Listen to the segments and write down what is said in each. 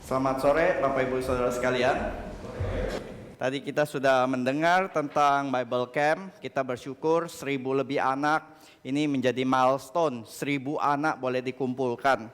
Selamat sore Bapak Ibu Saudara sekalian. Tadi kita sudah mendengar tentang Bible Camp. Kita bersyukur 1.000 lebih anak. Ini menjadi milestone, 1.000 anak boleh dikumpulkan.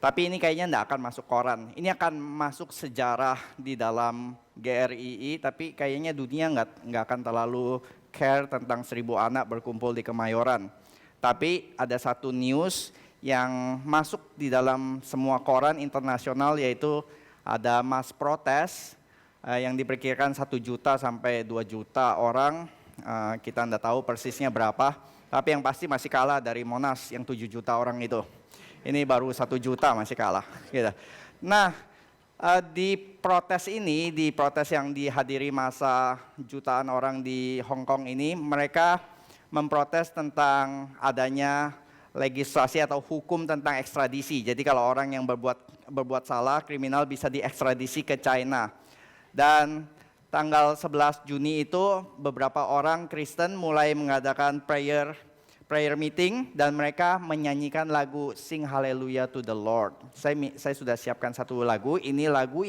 Tapi ini kayaknya tidak akan masuk koran. Ini akan masuk sejarah di dalam GRII. Tapi kayaknya dunia nggak akan terlalu care tentang 1.000 anak berkumpul di Kemayoran. Tapi ada satu news yang masuk di dalam semua koran internasional, yaitu ada mass protes yang diperkirakan 1 juta sampai 2 juta orang. Kita tidak tahu persisnya berapa, tapi yang pasti masih kalah dari Monas yang 7 juta orang itu. Ini baru 1 juta masih kalah. Gitu. Nah, di protes ini, di protes yang dihadiri masa jutaan orang di Hong Kong ini, mereka memprotes tentang adanya legislasi atau hukum tentang ekstradisi. Jadi kalau orang yang berbuat salah, kriminal bisa diekstradisi ke China. Dan tanggal 11 Juni itu beberapa orang Kristen mulai mengadakan prayer meeting dan mereka menyanyikan lagu Sing Hallelujah to the Lord. Saya sudah siapkan satu lagu. Ini lagu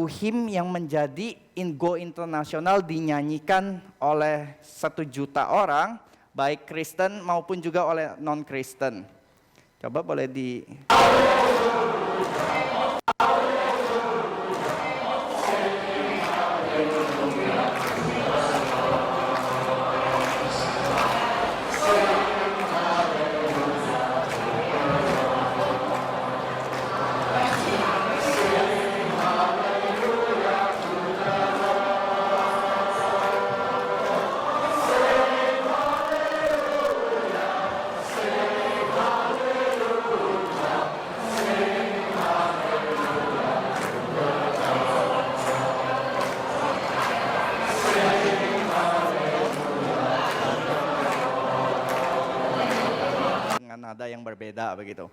hymn yang menjadi go internasional, dinyanyikan oleh 1 juta orang, baik Kristen maupun juga oleh non-Kristen. Coba boleh di... nada yang berbeda begitu.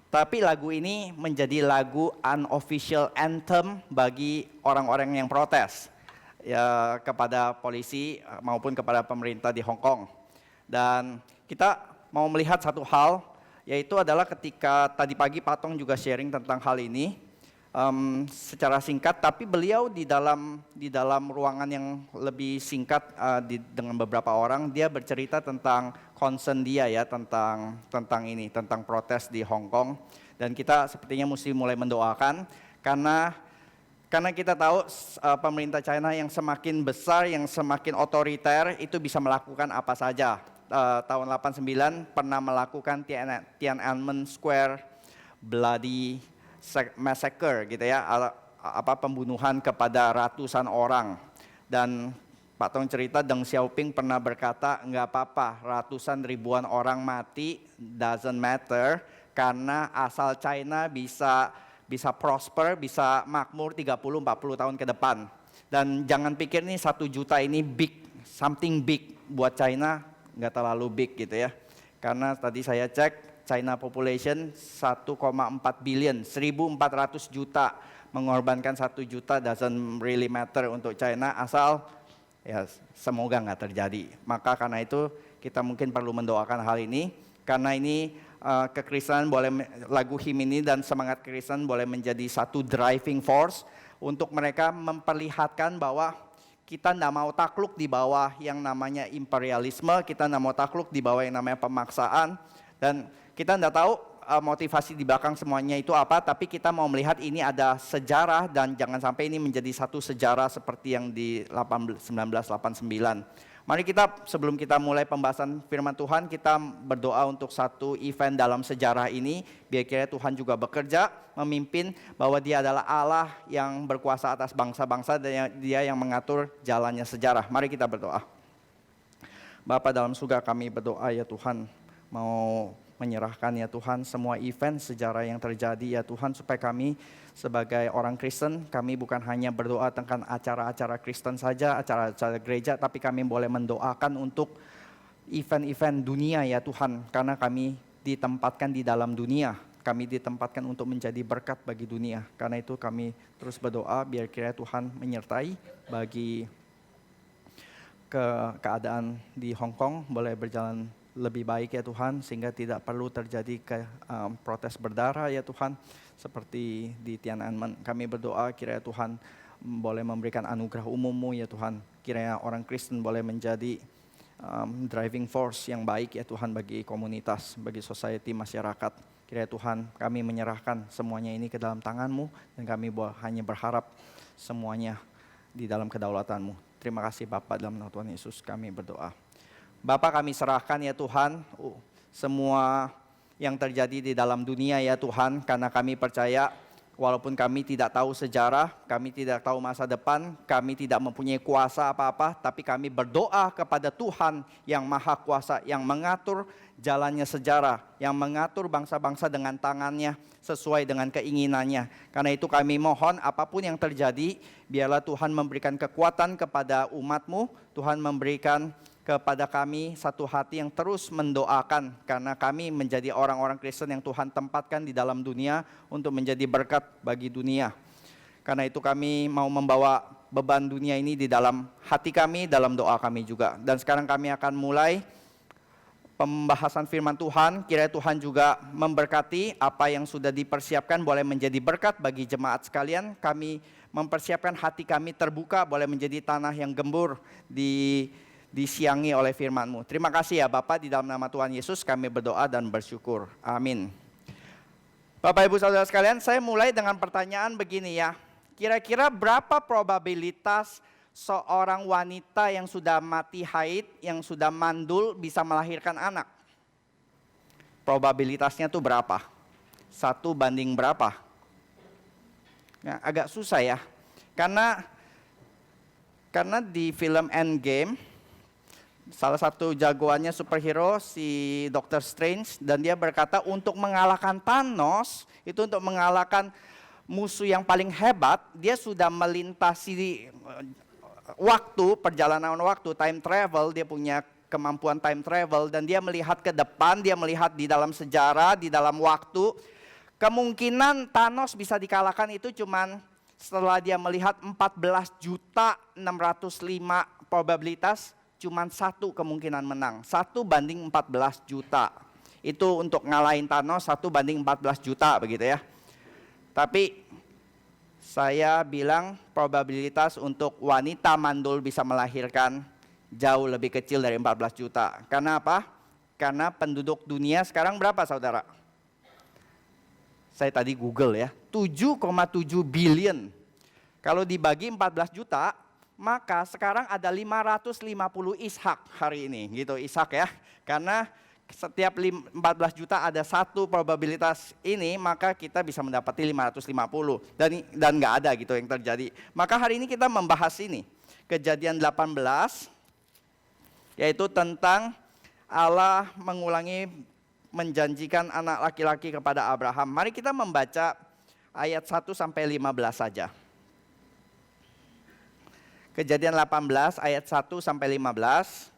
Tapi lagu ini menjadi lagu unofficial anthem bagi orang-orang yang protes ya, kepada polisi maupun kepada pemerintah di Hong Kong. Dan kita mau melihat satu hal, yaitu adalah ketika tadi pagi Pak Tong juga sharing tentang hal ini secara singkat, tapi beliau di dalam ruangan yang lebih singkat dengan beberapa orang, dia bercerita tentang concern dia ya tentang protes di Hong Kong. Dan kita sepertinya mesti mulai mendoakan karena kita tahu pemerintah China yang semakin besar, yang semakin otoriter itu bisa melakukan apa saja. Tahun 89 pernah melakukan Tiananmen Square bloody massacre gitu ya, pembunuhan kepada ratusan orang. Dan Pak Tong cerita Deng Xiaoping pernah berkata, nggak apa-apa ratusan ribuan orang mati, doesn't matter, karena asal China bisa prosper, bisa makmur 30-40 tahun ke depan. Dan jangan pikir nih 1 juta ini big, something big. Buat China nggak terlalu big gitu ya. Karena tadi saya cek, China population 1,4 billion, 1.400 juta. Mengorbankan 1 juta doesn't really matter untuk China, asal ya semoga nggak terjadi. Maka karena itu kita mungkin perlu mendoakan hal ini, karena ini kekristenan boleh, lagu hymn ini dan semangat kekristenan boleh menjadi satu driving force untuk mereka memperlihatkan bahwa kita tidak mau takluk di bawah yang namanya imperialisme, kita tidak mau takluk di bawah yang namanya pemaksaan, dan kita tidak tahu motivasi di belakang semuanya itu apa, tapi kita mau melihat ini ada sejarah dan jangan sampai ini menjadi satu sejarah seperti yang di 1989. Mari kita, sebelum kita mulai pembahasan firman Tuhan, kita berdoa untuk satu event dalam sejarah ini, biar kira Tuhan juga bekerja, memimpin, bahwa Dia adalah Allah yang berkuasa atas bangsa-bangsa dan Dia yang mengatur jalannya sejarah. Mari kita berdoa. Bapa dalam surga, kami berdoa ya Tuhan, mau menyerahkan ya Tuhan semua event sejarah yang terjadi ya Tuhan, supaya kami sebagai orang Kristen, kami bukan hanya berdoa tentang acara-acara Kristen saja, acara-acara gereja, tapi kami boleh mendoakan untuk event-event dunia ya Tuhan, karena kami ditempatkan di dalam dunia, kami ditempatkan untuk menjadi berkat bagi dunia. Karena itu kami terus berdoa biar kiranya Tuhan menyertai bagi keadaan di Hong Kong boleh berjalan lebih baik ya Tuhan, sehingga tidak perlu terjadi protes berdarah ya Tuhan, seperti di Tiananmen. Kami berdoa kiranya Tuhan boleh memberikan anugerah umum-Mu ya Tuhan, kiranya orang Kristen boleh menjadi driving force yang baik ya Tuhan bagi komunitas, bagi society, masyarakat. Kiranya Tuhan kami menyerahkan semuanya ini ke dalam tangan-Mu, dan kami hanya berharap semuanya di dalam kedaulatan-Mu. Terima kasih Bapa, dalam nama Tuhan Yesus kami berdoa. Bapa, kami serahkan ya Tuhan semua yang terjadi di dalam dunia ya Tuhan, karena kami percaya walaupun kami tidak tahu sejarah, kami tidak tahu masa depan, kami tidak mempunyai kuasa apa-apa, tapi kami berdoa kepada Tuhan yang Maha Kuasa, yang mengatur jalannya sejarah, yang mengatur bangsa-bangsa dengan tangannya sesuai dengan keinginannya. Karena itu kami mohon apapun yang terjadi, biarlah Tuhan memberikan kekuatan kepada umat-Mu, Tuhan memberikan kepada kami satu hati yang terus mendoakan, karena kami menjadi orang-orang Kristen yang Tuhan tempatkan di dalam dunia untuk menjadi berkat bagi dunia. Karena itu kami mau membawa beban dunia ini di dalam hati kami, dalam doa kami juga. Dan sekarang kami akan mulai pembahasan firman Tuhan. Kiranya Tuhan juga memberkati apa yang sudah dipersiapkan boleh menjadi berkat bagi jemaat sekalian. Kami mempersiapkan hati kami terbuka, boleh menjadi tanah yang gembur disiangi oleh firman-Mu. Terima kasih ya Bapak, di dalam nama Tuhan Yesus kami berdoa dan bersyukur. Amin. Bapak Ibu Saudara sekalian, saya mulai dengan pertanyaan begini ya. Kira-kira berapa probabilitas seorang wanita yang sudah mati haid, yang sudah mandul bisa melahirkan anak? Probabilitasnya tuh berapa? 1 banding berapa? Nah, agak susah ya. Karena di film Endgame, salah satu jagoannya superhero si Doctor Strange, dan dia berkata untuk mengalahkan Thanos, itu untuk mengalahkan musuh yang paling hebat, dia sudah melintasi waktu, perjalanan waktu, time travel, dia punya kemampuan time travel, dan dia melihat ke depan, dia melihat di dalam sejarah, di dalam waktu. Kemungkinan Thanos bisa dikalahkan itu cuman setelah dia melihat 14.605 probabilitas, cuman 1 kemungkinan menang. 1 banding 14 juta. Itu untuk ngalahin Thanos 1 banding 14 juta begitu ya. Tapi saya bilang probabilitas untuk wanita mandul bisa melahirkan jauh lebih kecil dari 14 juta. Karena apa? Karena penduduk dunia sekarang berapa saudara? Saya tadi Google ya, 7,7 billion. Kalau dibagi 14 juta, maka sekarang ada 550 Ishak hari ini, gitu Ishak ya. Karena setiap 14 juta ada 1 probabilitas ini, maka kita bisa mendapati 550. Dan nggak ada gitu yang terjadi. Maka hari ini kita membahas ini, Kejadian 18, yaitu tentang Allah menjanjikan anak laki-laki kepada Abraham. Mari kita membaca ayat 1 sampai 15 saja. Kejadian 18 ayat 1 sampai 15.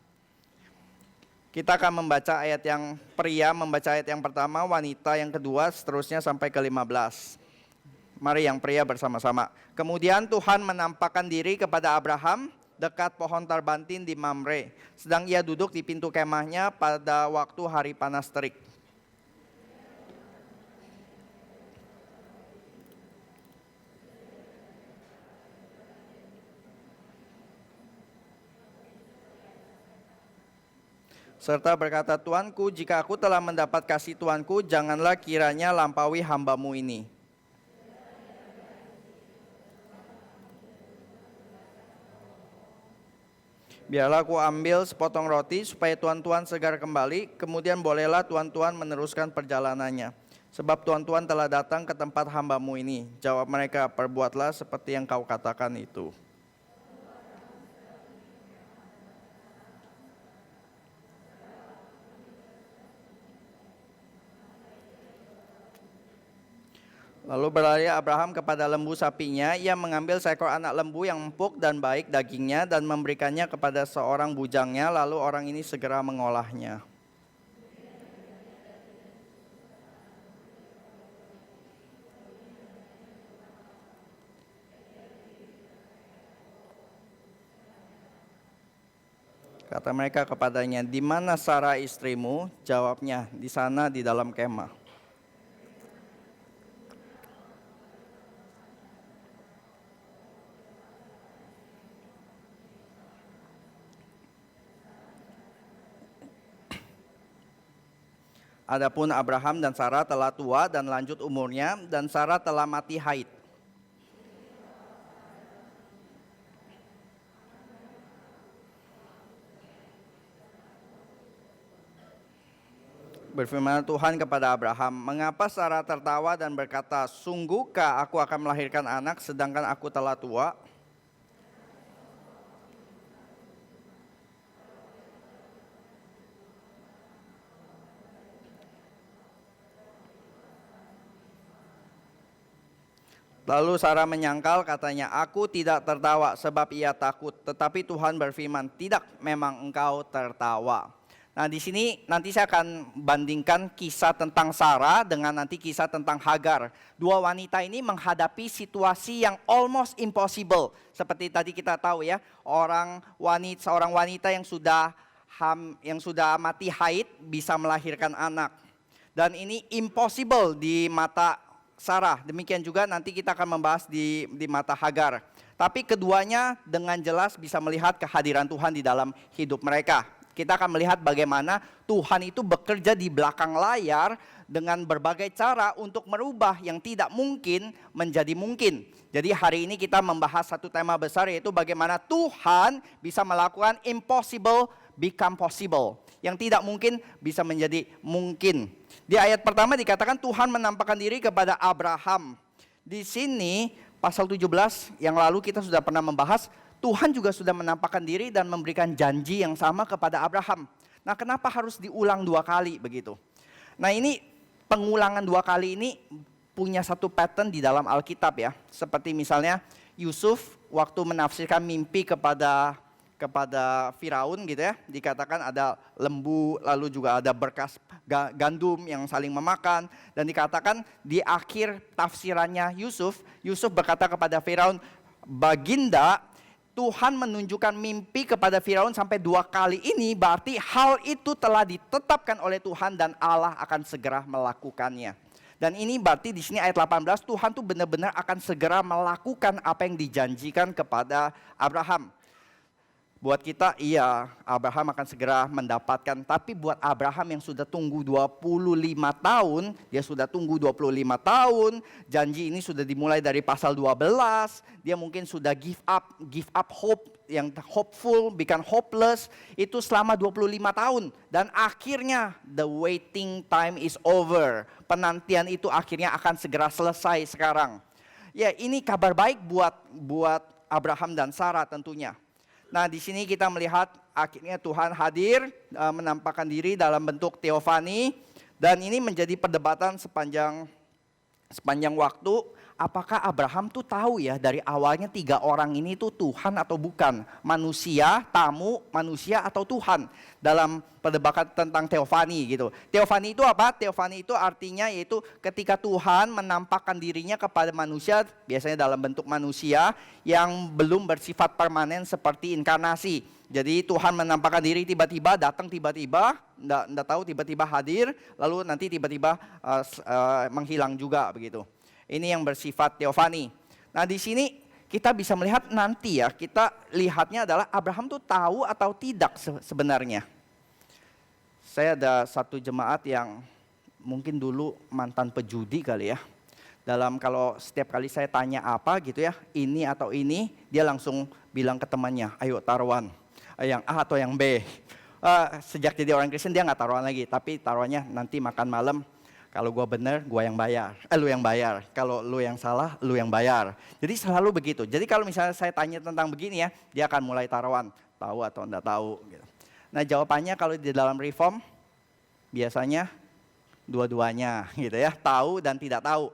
Kita akan membaca ayat yang pria, membaca ayat yang pertama, wanita yang kedua, seterusnya sampai ke 15. Mari yang pria bersama-sama. Kemudian Tuhan menampakkan diri kepada Abraham dekat pohon tarbantin di Mamre, sedang ia duduk di pintu kemahnya pada waktu hari panas terik. Serta berkata, Tuanku, jika aku telah mendapat kasih Tuanku, janganlah kiranya lampaui hamba-Mu ini. Biarlah aku ambil sepotong roti supaya tuan-tuan segar kembali, kemudian bolehlah tuan-tuan meneruskan perjalanannya. Sebab tuan-tuan telah datang ke tempat hamba-Mu ini. Jawab mereka, perbuatlah seperti yang kau katakan itu. Lalu berlari Abraham kepada lembu sapinya, ia mengambil seekor anak lembu yang empuk dan baik dagingnya dan memberikannya kepada seorang bujangnya, lalu orang ini segera mengolahnya. Kata mereka kepadanya, di mana Sarah istrimu? Jawabnya, di sana di dalam kemah. Adapun Abraham dan Sarah telah tua dan lanjut umurnya, dan Sarah telah mati haid. Berfirman Tuhan kepada Abraham, mengapa Sarah tertawa dan berkata, sungguhkah aku akan melahirkan anak sedangkan aku telah tua? Lalu Sarah menyangkal, katanya, aku tidak tertawa sebab ia takut. Tetapi Tuhan berfirman, tidak, memang engkau tertawa. Nah, di sini nanti saya akan bandingkan kisah tentang Sarah dengan nanti kisah tentang Hagar. Dua wanita ini menghadapi situasi yang almost impossible. Seperti tadi kita tahu ya, seorang wanita yang sudah mati haid bisa melahirkan anak. Dan ini impossible di mata Sarah. Demikian juga nanti kita akan membahas di mata Hagar. Tapi keduanya dengan jelas bisa melihat kehadiran Tuhan di dalam hidup mereka. Kita akan melihat bagaimana Tuhan itu bekerja di belakang layar dengan berbagai cara untuk merubah yang tidak mungkin menjadi mungkin. Jadi hari ini kita membahas satu tema besar, yaitu bagaimana Tuhan bisa melakukan impossible become possible. Yang tidak mungkin bisa menjadi mungkin. Di ayat pertama dikatakan Tuhan menampakkan diri kepada Abraham. Di sini pasal 17 yang lalu kita sudah pernah membahas, Tuhan juga sudah menampakkan diri dan memberikan janji yang sama kepada Abraham. Nah, kenapa harus diulang dua kali begitu? Nah, ini pengulangan dua kali ini punya satu pattern di dalam Alkitab ya. Seperti misalnya Yusuf waktu menafsirkan mimpi kepada Firaun gitu ya. Dikatakan ada lembu, lalu juga ada berkas gandum yang saling memakan. Dan dikatakan di akhir tafsirannya Yusuf berkata kepada Firaun, Baginda, Tuhan menunjukkan mimpi kepada Firaun sampai dua kali ini, berarti hal itu telah ditetapkan oleh Tuhan dan Allah akan segera melakukannya. Dan ini berarti di sini ayat 18, Tuhan tuh benar-benar akan segera melakukan apa yang dijanjikan kepada Abraham. Buat kita, iya, Abraham akan segera mendapatkan. Tapi buat Abraham yang sudah tunggu 25 tahun, dia sudah tunggu 25 tahun, janji ini sudah dimulai dari pasal 12, dia mungkin sudah give up hope, yang hopeful, bukan hopeless, itu selama 25 tahun. Dan akhirnya, the waiting time is over. Penantian itu akhirnya akan segera selesai sekarang. Ya, ini kabar baik buat Abraham dan Sarah tentunya. Nah, di sini kita melihat akhirnya Tuhan hadir, menampakkan diri dalam bentuk teofani, dan ini menjadi perdebatan sepanjang waktu. Apakah Abraham tuh tahu ya dari awalnya tiga orang ini tuh Tuhan atau bukan? Manusia, tamu, manusia atau Tuhan? Dalam perdebatan tentang teofani gitu. Teofani itu apa? Teofani itu artinya yaitu ketika Tuhan menampakkan dirinya kepada manusia, biasanya dalam bentuk manusia yang belum bersifat permanen seperti inkarnasi. Jadi Tuhan menampakkan diri tiba-tiba, datang tiba-tiba, enggak tahu tiba-tiba hadir, lalu nanti tiba-tiba menghilang juga begitu. Ini yang bersifat teofani. Nah, di sini kita bisa melihat nanti ya, kita lihatnya adalah Abraham tuh tahu atau tidak sebenarnya. Saya ada satu jemaat yang mungkin dulu mantan pejudi kali ya. Kalau setiap kali saya tanya apa gitu ya, ini atau ini, dia langsung bilang ke temannya, ayo taruhan, yang A atau yang B. Sejak jadi orang Kristen dia nggak taruhan lagi, tapi taruhannya nanti makan malam. Kalau gue bener, gue yang bayar. Lu yang bayar. Kalau lu yang salah, lu yang bayar. Jadi selalu begitu. Jadi kalau misalnya saya tanya tentang begini ya, dia akan mulai taruhan. Tahu atau enggak tahu. Gitu. Nah, jawabannya kalau di dalam reform, biasanya dua-duanya gitu ya. Tahu dan tidak tahu.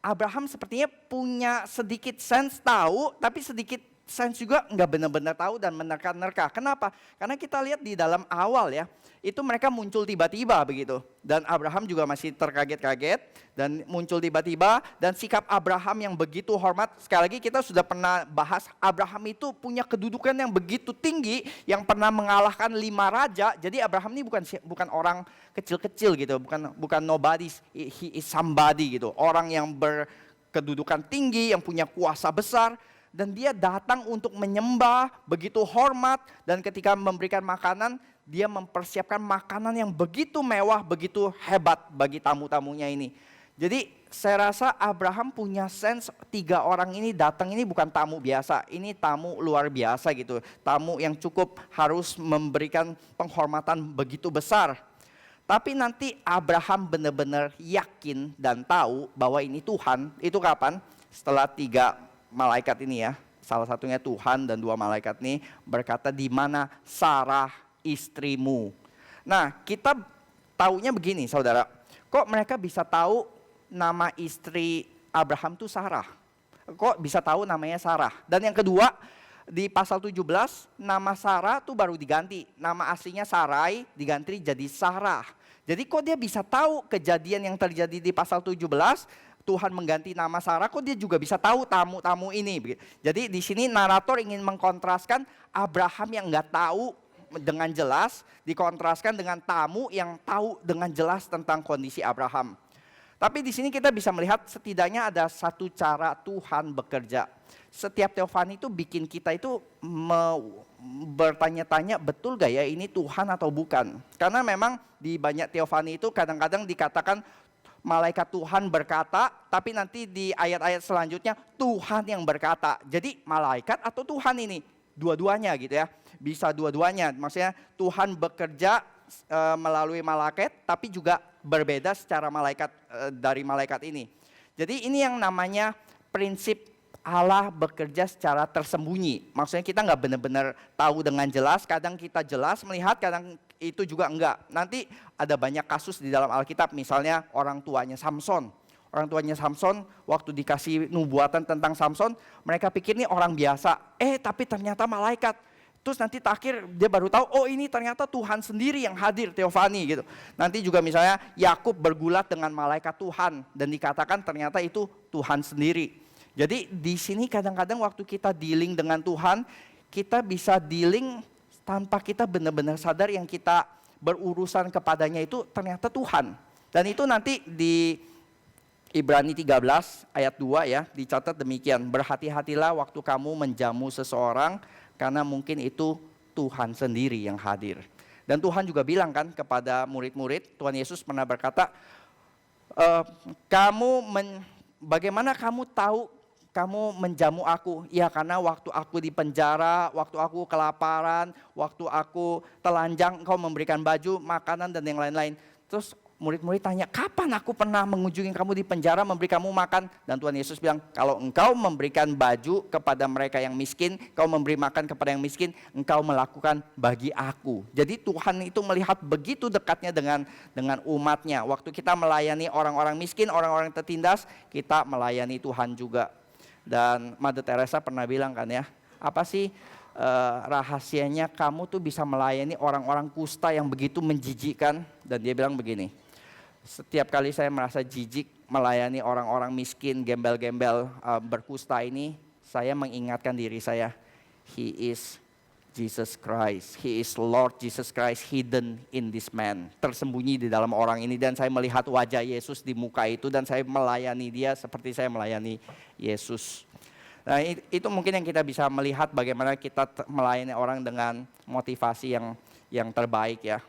Abraham sepertinya punya sedikit sense tahu, tapi sedikit sains juga nggak benar-benar tahu dan menerka-nerka. Kenapa? Karena kita lihat di dalam awal ya, itu mereka muncul tiba-tiba begitu. Dan Abraham juga masih terkaget-kaget dan muncul tiba-tiba. Dan sikap Abraham yang begitu hormat, sekali lagi kita sudah pernah bahas, Abraham itu punya kedudukan yang begitu tinggi, yang pernah mengalahkan 5 raja. Jadi Abraham ini bukan orang kecil-kecil gitu, bukan nobody, he is somebody gitu. Orang yang berkedudukan tinggi, yang punya kuasa besar. Dan dia datang untuk menyembah, begitu hormat, dan ketika memberikan makanan, dia mempersiapkan makanan yang begitu mewah, begitu hebat bagi tamu-tamunya ini. Jadi saya rasa Abraham punya sense 3 orang ini datang ini bukan tamu biasa, ini tamu luar biasa gitu. Tamu yang cukup harus memberikan penghormatan begitu besar. Tapi nanti Abraham benar-benar yakin dan tahu bahwa ini Tuhan, itu kapan? Setelah 3 malaikat ini ya, salah satunya Tuhan dan 2 malaikat ini berkata, di mana Sarah istrimu. Nah, kita taunya begini saudara, kok mereka bisa tahu nama istri Abraham itu Sarah? Kok bisa tahu namanya Sarah? Dan yang kedua, di pasal 17 nama Sarah tuh baru diganti, nama aslinya Sarai diganti jadi Sarah. Jadi kok dia bisa tahu kejadian yang terjadi di pasal 17, Tuhan mengganti nama Sarah, kok dia juga bisa tahu tamu-tamu ini. Jadi di sini narator ingin mengkontraskan Abraham yang nggak tahu dengan jelas, dikontraskan dengan tamu yang tahu dengan jelas tentang kondisi Abraham. Tapi di sini kita bisa melihat setidaknya ada satu cara Tuhan bekerja. Setiap teofani itu bikin kita itu bertanya-tanya, betul gak ya ini Tuhan atau bukan? Karena memang di banyak teofani itu kadang-kadang dikatakan malaikat Tuhan berkata, tapi nanti di ayat-ayat selanjutnya Tuhan yang berkata. Jadi malaikat atau Tuhan ini? Dua-duanya gitu ya. Bisa dua-duanya, maksudnya Tuhan bekerja melalui malaikat, tapi juga berbeda secara malaikat dari malaikat ini. Jadi ini yang namanya prinsip Allah bekerja secara tersembunyi. Maksudnya kita nggak benar-benar tahu dengan jelas, kadang kita jelas melihat, kadang itu juga enggak. Nanti ada banyak kasus di dalam Alkitab, misalnya orang tuanya Samson. Orang tuanya Samson waktu dikasih nubuatan tentang Samson, mereka pikir ini orang biasa. Tapi ternyata malaikat. Terus nanti terakhir dia baru tahu, oh ini ternyata Tuhan sendiri yang hadir, teofani gitu. Nanti juga misalnya Yakub bergulat dengan malaikat Tuhan dan dikatakan ternyata itu Tuhan sendiri. Jadi di sini kadang-kadang waktu kita dealing dengan Tuhan, kita bisa dealing tanpa kita benar-benar sadar yang kita berurusan kepadanya itu ternyata Tuhan. Dan itu nanti di Ibrani 13 ayat 2 ya, dicatat demikian. Berhati-hatilah waktu kamu menjamu seseorang, karena mungkin itu Tuhan sendiri yang hadir. Dan Tuhan juga bilang kan kepada murid-murid, Tuhan Yesus pernah berkata, bagaimana kamu tahu kamu menjamu aku? Ya karena waktu aku di penjara, waktu aku kelaparan, waktu aku telanjang, engkau memberikan baju, makanan dan yang lain-lain. Terus murid-murid tanya, kapan aku pernah mengunjungi kamu di penjara, memberi kamu makan? Dan Tuhan Yesus bilang, kalau engkau memberikan baju kepada mereka yang miskin, engkau memberi makan kepada yang miskin, engkau melakukan bagi aku. Jadi Tuhan itu melihat begitu dekatnya dengan umatnya. Waktu kita melayani orang-orang miskin, orang-orang tertindas, kita melayani Tuhan juga. Dan Mother Teresa pernah bilang kan ya, apa sih rahasianya kamu tuh bisa melayani orang-orang kusta yang begitu menjijikkan? Dan dia bilang begini, setiap kali saya merasa jijik melayani orang-orang miskin, gembel-gembel berkusta ini, saya mengingatkan diri saya, He is Jesus Christ, He is Lord Jesus Christ hidden in this man. Tersembunyi di dalam orang ini, dan saya melihat wajah Yesus di muka itu, dan saya melayani dia seperti saya melayani Yesus. Nah itu mungkin yang kita bisa melihat bagaimana kita melayani orang dengan motivasi yang terbaik ya.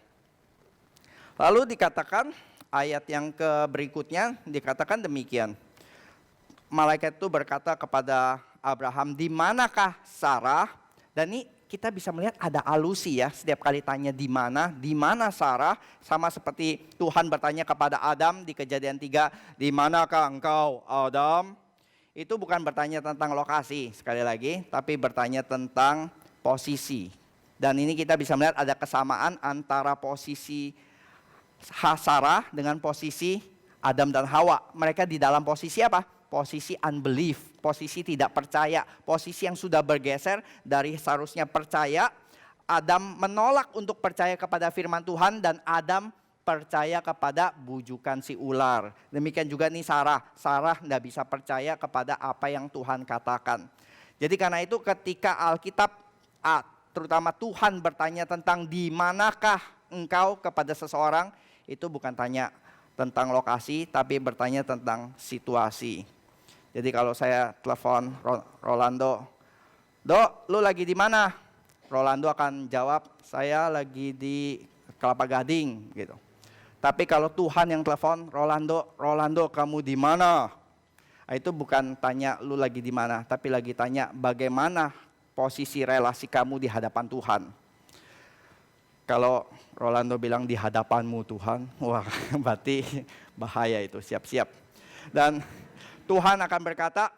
Lalu dikatakan, ayat yang berikutnya dikatakan demikian. Malaikat itu berkata kepada Abraham, di manakah Sarah? Dan ini kita bisa melihat ada alusi ya, setiap kali tanya di mana Sarah, sama seperti Tuhan bertanya kepada Adam di Kejadian 3, di manakah engkau Adam? Itu bukan bertanya tentang lokasi sekali lagi, tapi bertanya tentang posisi. Dan ini kita bisa melihat ada kesamaan antara posisi Sarah dengan posisi Adam dan Hawa. Mereka di dalam posisi apa? Posisi unbelief, posisi tidak percaya, posisi yang sudah bergeser dari seharusnya percaya. Adam menolak untuk percaya kepada firman Tuhan dan Adam percaya kepada bujukan si ular. Demikian juga nih Sarah. Sarah tidak bisa percaya kepada apa yang Tuhan katakan. Jadi karena itu ketika Alkitab, terutama Tuhan bertanya tentang di manakah engkau kepada seseorang, itu bukan tanya tentang lokasi, tapi bertanya tentang situasi. Jadi kalau saya telepon Rolando, "Dok, lu lagi di mana?" Rolando akan jawab, "Saya lagi di Kelapa Gading," gitu. Tapi kalau Tuhan yang telepon, Rolando kamu di mana? Itu bukan tanya lu lagi di mana, tapi lagi tanya bagaimana posisi relasi kamu di hadapan Tuhan. Kalau Rolando bilang di hadapanmu Tuhan, wah berarti bahaya itu, siap-siap. Dan Tuhan berkata,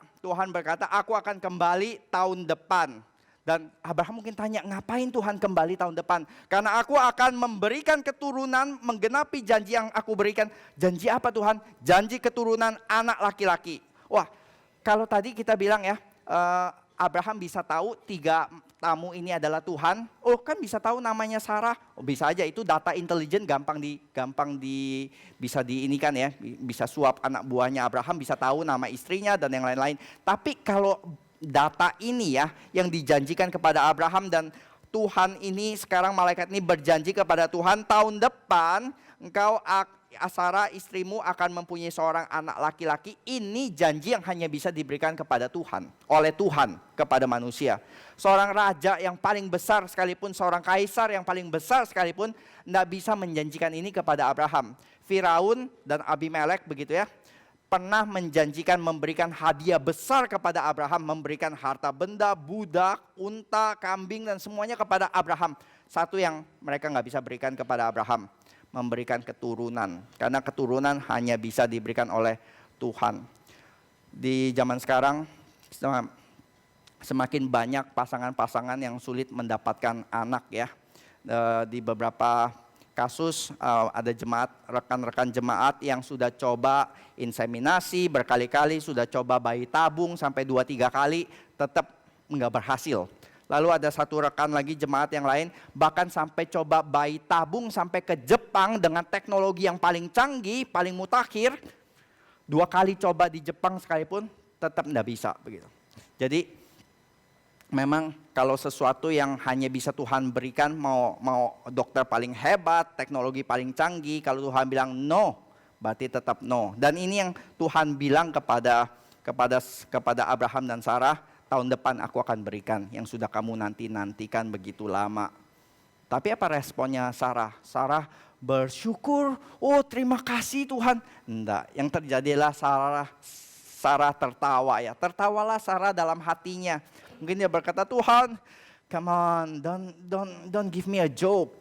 aku akan kembali tahun depan. Dan Abraham mungkin tanya, ngapain Tuhan kembali tahun depan? Karena aku akan memberikan keturunan, menggenapi janji yang aku berikan. Janji apa Tuhan? Janji keturunan anak laki-laki. Wah, kalau tadi kita bilang ya, Abraham bisa tahu 3 tamu ini adalah Tuhan. Oh kan bisa tahu namanya Sarah. Oh, bisa aja, itu data intelijen bisa diinikan ya. Bisa suap anak buahnya Abraham, bisa tahu nama istrinya dan yang lain-lain. Tapi kalau data ini ya yang dijanjikan kepada Abraham, dan Tuhan ini sekarang malaikat ini berjanji kepada Tuhan, tahun depan engkau Sarah istrimu akan mempunyai seorang anak laki-laki. Ini janji yang hanya bisa diberikan kepada Tuhan, oleh Tuhan kepada manusia. Seorang raja yang paling besar sekalipun, seorang kaisar yang paling besar sekalipun tidak bisa menjanjikan ini kepada Abraham. Firaun dan Abimelek begitu ya, pernah menjanjikan memberikan hadiah besar kepada Abraham, memberikan harta benda, budak, unta, kambing dan semuanya kepada Abraham. Satu yang mereka nggak bisa berikan kepada Abraham, memberikan keturunan. Karena keturunan hanya bisa diberikan oleh Tuhan. Di zaman sekarang semakin banyak pasangan-pasangan yang sulit mendapatkan anak ya. Di beberapa kasus ada rekan-rekan jemaat yang sudah coba inseminasi berkali-kali, sudah coba bayi tabung sampai 2-3 kali, tetap nggak berhasil. Lalu ada satu rekan lagi jemaat yang lain bahkan sampai coba bayi tabung sampai ke Jepang dengan teknologi yang paling canggih, paling mutakhir. 2 kali coba di Jepang sekalipun tetap nggak bisa begitu. Jadi memang kalau sesuatu yang hanya bisa Tuhan berikan, mau dokter paling hebat, teknologi paling canggih, kalau Tuhan bilang no, berarti tetap no. Dan ini yang Tuhan bilang kepada Abraham dan Sarah, tahun depan aku akan berikan yang sudah kamu nantikan begitu lama. Tapi apa responnya Sarah? Sarah bersyukur, oh terima kasih Tuhan. Enggak, yang terjadi adalah Sarah tertawa ya. Tertawalah Sarah dalam hatinya. Mungkin dia berkata, Tuhan, come on, don't give me a joke.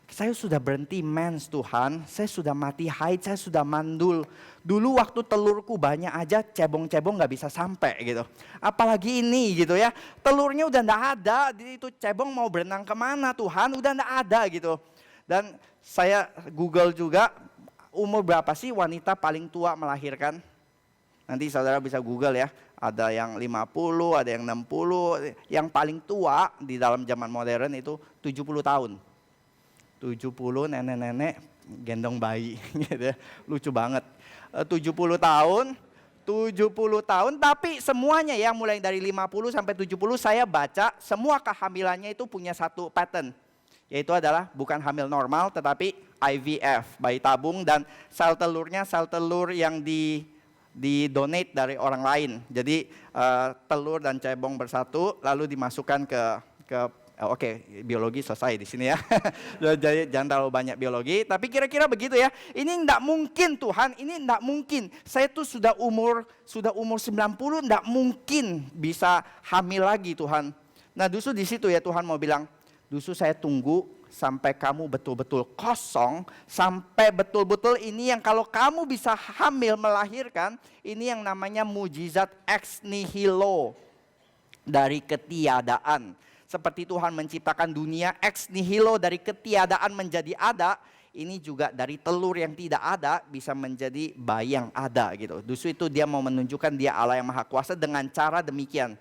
Saya sudah berhenti mens Tuhan, saya sudah mati haid, saya sudah mandul. Dulu waktu telurku banyak aja, cebong-cebong gak bisa sampai gitu. Apalagi ini gitu ya, telurnya udah gak ada, itu cebong mau berenang kemana Tuhan, udah gak ada gitu. Dan saya Google juga, umur berapa sih wanita paling tua melahirkan? Nanti saudara bisa Google ya. Ada yang 50, ada yang 60, yang paling tua di dalam zaman modern itu 70 tahun. 70 nenek-nenek gendong bayi gitu ya. Lucu banget. 70 tahun tapi semuanya ya mulai dari 50 sampai 70 saya baca semua kehamilannya itu punya satu pattern. Yaitu adalah bukan hamil normal tetapi IVF, bayi tabung, dan sel telurnya sel telur yang di-donate dari orang lain. Jadi telur dan cebong bersatu lalu dimasukkan ke oke, biologi selesai di sini ya. Jadi jangan terlalu banyak biologi, tapi kira-kira begitu ya. Ini enggak mungkin Tuhan, ini enggak mungkin. Saya tuh sudah umur 90, enggak mungkin bisa hamil lagi Tuhan. Nah, justru di situ ya Tuhan mau bilang, justru saya tunggu sampai kamu betul-betul kosong, sampai betul-betul ini yang kalau kamu bisa hamil melahirkan, ini yang namanya mujizat ex nihilo, dari ketiadaan. Seperti Tuhan menciptakan dunia ex nihilo, dari ketiadaan menjadi ada, ini juga dari telur yang tidak ada bisa menjadi bayi yang ada gitu. Justru itu dia mau menunjukkan dia Allah yang Maha Kuasa dengan cara demikian.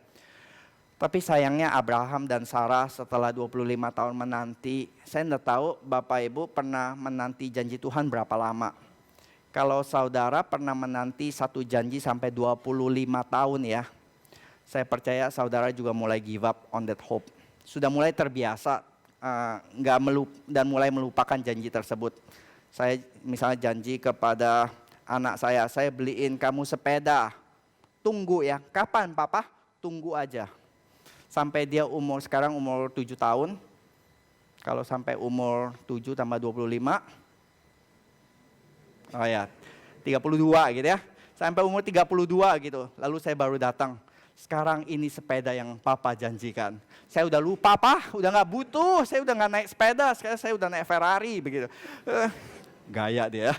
Tapi sayangnya Abraham dan Sarah setelah 25 tahun menanti, saya tidak tahu Bapak Ibu pernah menanti janji Tuhan berapa lama. Kalau saudara pernah menanti satu janji sampai 25 tahun ya, saya percaya saudara juga mulai give up on that hope. Sudah mulai terbiasa dan mulai melupakan janji tersebut. Saya misalnya janji kepada anak saya beliin kamu sepeda. Tunggu ya, kapan papa? Tunggu aja. Sampai dia sekarang umur 7 tahun. Kalau sampai umur 7 tambah 25. Oh ya, 32 gitu ya. Sampai umur 32 gitu. Lalu saya baru datang. Sekarang ini sepeda yang papa janjikan. Saya udah lupa pak, udah gak butuh. Saya udah gak naik sepeda, sekarang saya udah naik Ferrari begitu. Gaya dia.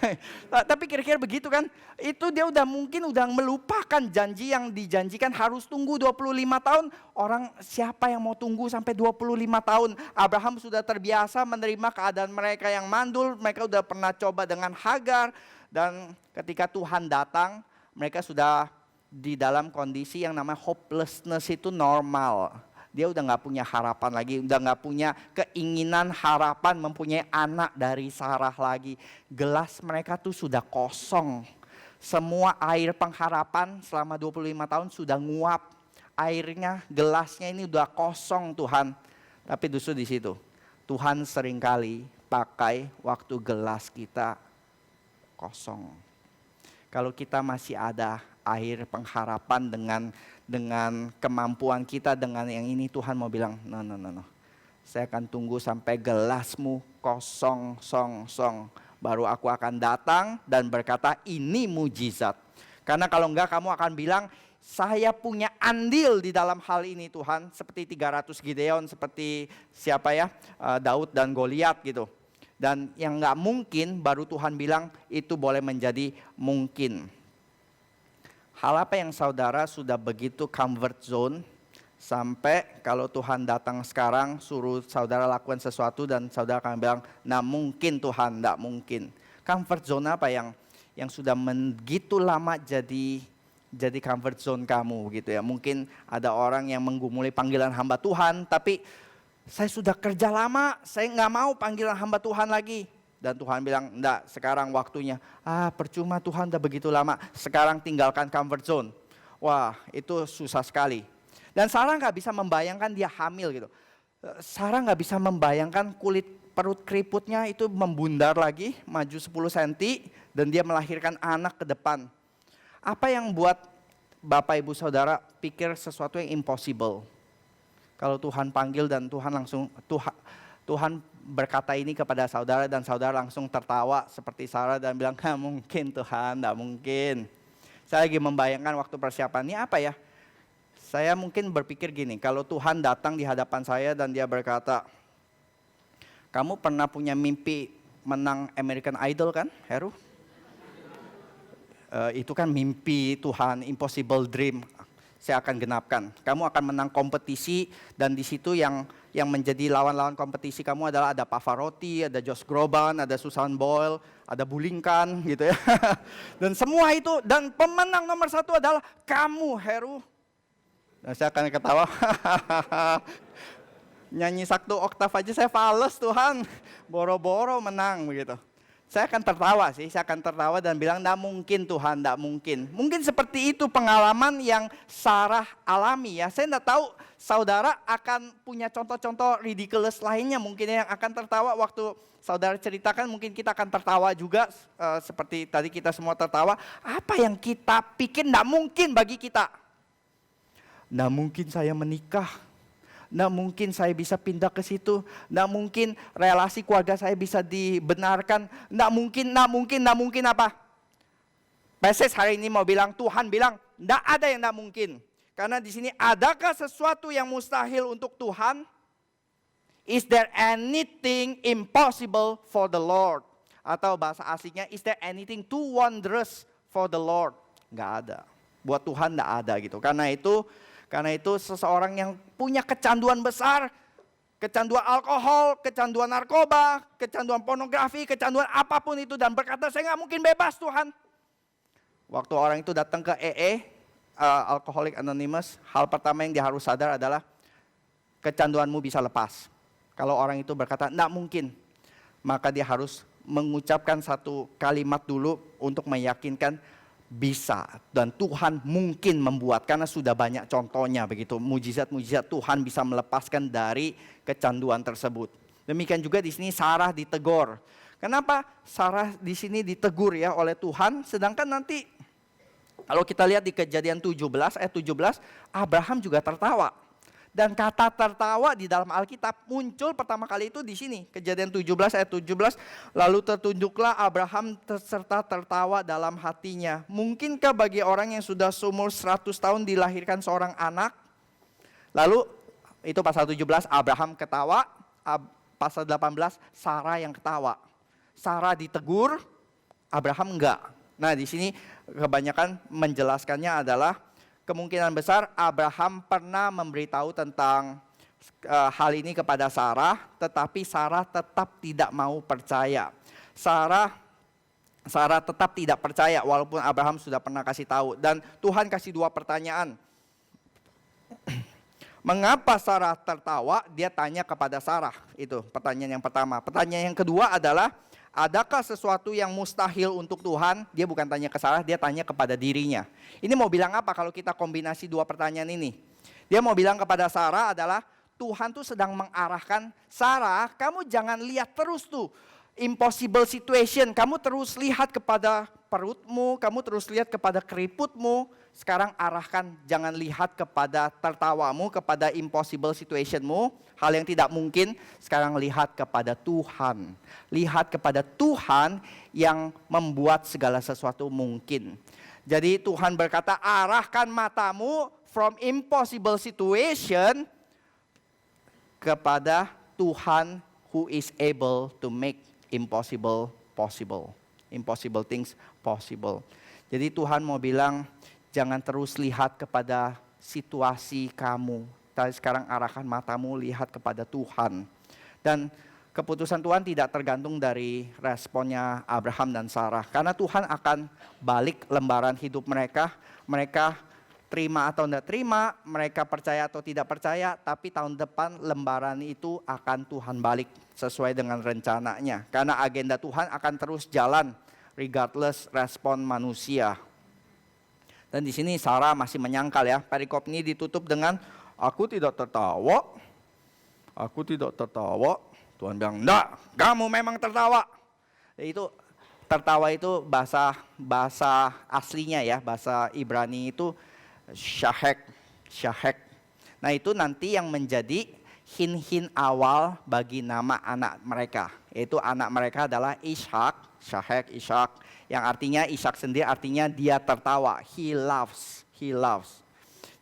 Tapi kira-kira begitu kan. Itu dia mungkin udah melupakan janji yang dijanjikan harus tunggu 25 tahun. Orang siapa yang mau tunggu sampai 25 tahun. Abraham sudah terbiasa menerima keadaan mereka yang mandul. Mereka udah pernah coba dengan Hagar. Dan ketika Tuhan datang, mereka sudah di dalam kondisi yang namanya hopelessness itu normal. Dia udah gak punya harapan lagi, udah gak punya keinginan harapan mempunyai anak dari Sarah lagi. Gelas mereka tuh sudah kosong. Semua air pengharapan selama 25 tahun sudah nguap. Airnya, gelasnya ini udah kosong Tuhan. Tapi justru di situ Tuhan seringkali pakai waktu gelas kita kosong. Kalau kita masih ada air pengharapan dengan kemampuan kita, dengan yang ini Tuhan mau bilang, no. Saya akan tunggu sampai gelasmu kosong, song. Baru aku akan datang dan berkata ini mujizat. Karena kalau enggak kamu akan bilang, saya punya andil di dalam hal ini Tuhan. Seperti 300 Gideon, seperti siapa ya, Daud dan Goliat gitu. Dan yang enggak mungkin baru Tuhan bilang itu boleh menjadi mungkin. Hal apa yang saudara sudah begitu comfort zone sampai kalau Tuhan datang sekarang suruh saudara lakukan sesuatu dan saudara akan bilang, nah mungkin Tuhan, enggak mungkin. Comfort zone apa yang sudah begitu lama jadi comfort zone kamu gitu ya. Mungkin ada orang yang menggumuli panggilan hamba Tuhan, tapi saya sudah kerja lama, saya nggak mau panggilan hamba Tuhan lagi. Dan Tuhan bilang, enggak, sekarang waktunya. Percuma Tuhan udah begitu lama, sekarang tinggalkan comfort zone. Wah, itu susah sekali. Dan Sarah nggak bisa membayangkan dia hamil gitu. Sarah nggak bisa membayangkan kulit perut keriputnya itu membundar lagi, maju 10 cm, dan dia melahirkan anak ke depan. Apa yang buat Bapak Ibu Saudara pikir sesuatu yang impossible? Kalau Tuhan panggil dan Tuhan berkata ini kepada saudara dan saudara langsung tertawa seperti Sarah dan bilang, nggak mungkin Tuhan, nggak mungkin. Saya lagi membayangkan waktu persiapan ini apa ya. Saya mungkin berpikir gini, kalau Tuhan datang di hadapan saya dan dia berkata, kamu pernah punya mimpi menang American Idol kan, Heru? Itu kan mimpi Tuhan, impossible dream. Saya akan genapkan. Kamu akan menang kompetisi dan di situ yang menjadi lawan-lawan kompetisi kamu adalah ada Pavarotti, ada Josh Groban, ada Susan Boyle, ada Bulingkan gitu ya. Dan semua itu, dan pemenang nomor 1 adalah kamu Heru. Dan saya akan ketawa. Nyanyi 1 oktav aja saya fales Tuhan. Boro-boro menang begitu. Saya akan tertawa dan bilang, enggak mungkin Tuhan, enggak mungkin. Mungkin seperti itu pengalaman yang Sarah alami ya. Saya enggak tahu saudara akan punya contoh-contoh ridiculous lainnya mungkin yang akan tertawa waktu saudara ceritakan, mungkin kita akan tertawa juga seperti tadi kita semua tertawa. Apa yang kita pikir enggak mungkin bagi kita? Enggak mungkin saya menikah. Nggak mungkin saya bisa pindah ke situ. Nggak mungkin relasi keluarga saya bisa dibenarkan. Nggak mungkin apa? Pastor hari ini mau bilang, Tuhan bilang, nggak ada yang nggak mungkin. Karena di sini adakah sesuatu yang mustahil untuk Tuhan? Is there anything impossible for the Lord? Atau bahasa aslinya, is there anything too wondrous for the Lord? Nggak ada. Buat Tuhan nggak ada gitu. Karena itu seseorang yang punya kecanduan besar kecanduan alkohol, kecanduan narkoba, kecanduan pornografi, kecanduan apapun itu. Dan berkata, saya nggak mungkin bebas Tuhan. Waktu orang itu datang ke Alcoholic Anonymous, hal pertama yang dia harus sadar adalah kecanduanmu bisa lepas. Kalau orang itu berkata, enggak mungkin, maka dia harus mengucapkan satu kalimat dulu untuk meyakinkan bisa. Dan Tuhan mungkin membuat, karena sudah banyak contohnya begitu. Mujizat-mujizat Tuhan bisa melepaskan dari kecanduan tersebut. Demikian juga di sini Sarah ditegur. Kenapa Sarah di sini ditegur ya oleh Tuhan, sedangkan nanti kalau kita lihat di Kejadian 17 ayat 17, Abraham juga tertawa. Dan kata tertawa di dalam Alkitab muncul pertama kali itu di sini. Kejadian 17 ayat 17, lalu tertunjuklah Abraham serta tertawa dalam hatinya. Mungkinkah bagi orang yang sudah seumur 100 tahun dilahirkan seorang anak? Lalu itu pasal 17 Abraham ketawa, pasal 18 Sarah yang ketawa. Sarah ditegur, Abraham enggak. Nah di sini kebanyakan menjelaskannya adalah kemungkinan besar Abraham pernah memberitahu tentang hal ini kepada Sarah, tetapi Sarah tetap tidak mau percaya. Sarah tetap tidak percaya walaupun Abraham sudah pernah kasih tahu. Dan Tuhan kasih dua pertanyaan. Mengapa Sarah tertawa? Dia tanya kepada Sarah. Itu pertanyaan yang pertama. Pertanyaan yang kedua adalah, adakah sesuatu yang mustahil untuk Tuhan? Dia bukan tanya ke Sarah, dia tanya kepada dirinya. Ini mau bilang apa kalau kita kombinasi dua pertanyaan ini? Dia mau bilang kepada Sarah adalah, Tuhan tuh sedang mengarahkan, Sarah kamu jangan lihat terus tuh impossible situation. Kamu terus lihat kepada perutmu, kamu terus lihat kepada keriputmu. Sekarang arahkan, jangan lihat kepada tertawamu, kepada impossible situationmu, hal yang tidak mungkin. Sekarang lihat kepada Tuhan. Lihat kepada Tuhan yang membuat segala sesuatu mungkin. Jadi Tuhan berkata, arahkan matamu from impossible situation kepada Tuhan who is able to make impossible possible. Impossible things possible. Jadi Tuhan mau bilang, jangan terus lihat kepada situasi kamu. Tapi sekarang arahkan matamu, lihat kepada Tuhan. Dan keputusan Tuhan tidak tergantung dari responnya Abraham dan Sarah. Karena Tuhan akan balik lembaran hidup mereka. Mereka terima atau tidak terima, mereka percaya atau tidak percaya. Tapi tahun depan lembaran itu akan Tuhan balik sesuai dengan rencananya. Karena agenda Tuhan akan terus jalan regardless respon manusia. Dan di sini Sarah masih menyangkal ya. Perikop ini ditutup dengan, aku tidak tertawa. Aku tidak tertawa. Tuhan bilang, enggak, kamu memang tertawa. Itu tertawa itu bahasa aslinya ya, bahasa Ibrani itu syahek. Nah itu nanti yang menjadi hin-hin awal bagi nama anak mereka. Yaitu anak mereka adalah Ishak, Syahek, Ishak. Yang artinya Ishak sendiri artinya dia tertawa. He loves.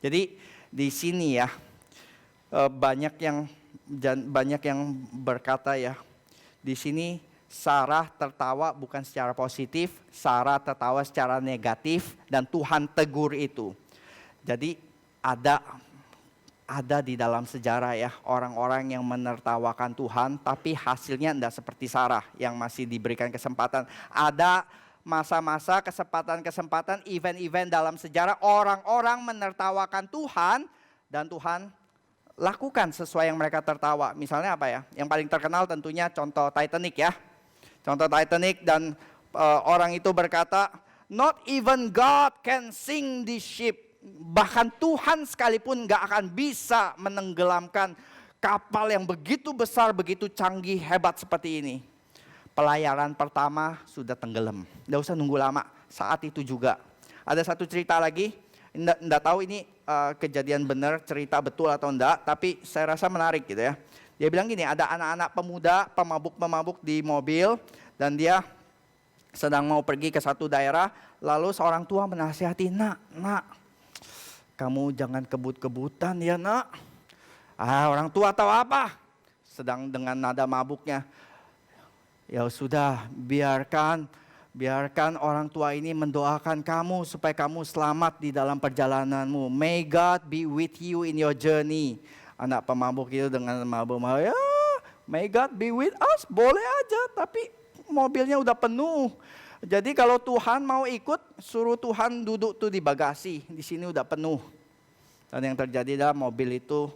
Jadi di sini ya banyak yang berkata ya. Di sini Sarah tertawa bukan secara positif, Sarah tertawa secara negatif dan Tuhan tegur itu. Jadi ada di dalam sejarah ya orang-orang yang menertawakan Tuhan tapi hasilnya tidak seperti Sarah yang masih diberikan kesempatan. Ada masa-masa kesempatan-kesempatan, event-event dalam sejarah orang-orang menertawakan Tuhan dan Tuhan lakukan sesuai yang mereka tertawa. Misalnya apa ya? Yang paling terkenal tentunya contoh Titanic ya. Contoh Titanic dan orang itu berkata, not even God can sink this ship. Bahkan Tuhan sekalipun gak akan bisa menenggelamkan kapal yang begitu besar, begitu canggih, hebat seperti ini. Pelayaran pertama sudah tenggelam. Nggak usah nunggu lama, saat itu juga. Ada satu cerita lagi, enggak tahu ini kejadian benar, cerita betul atau enggak, tapi saya rasa menarik gitu ya. Dia bilang gini, ada anak-anak pemuda, pemabuk-pemabuk di mobil, dan dia sedang mau pergi ke satu daerah, lalu seorang tua menasihati, nak, kamu jangan kebut-kebutan ya nak. Orang tua tahu apa? Sedang dengan nada mabuknya, ya sudah, biarkan orang tua ini mendoakan kamu supaya kamu selamat di dalam perjalananmu. May God be with you in your journey. anak pemabuk itu dengan mabuk-mabuk, ya may God be with us, boleh aja, tapi mobilnya udah penuh. Jadi kalau Tuhan mau ikut, suruh Tuhan duduk tuh di bagasi, di sini udah penuh. Dan yang terjadi adalah mobil itu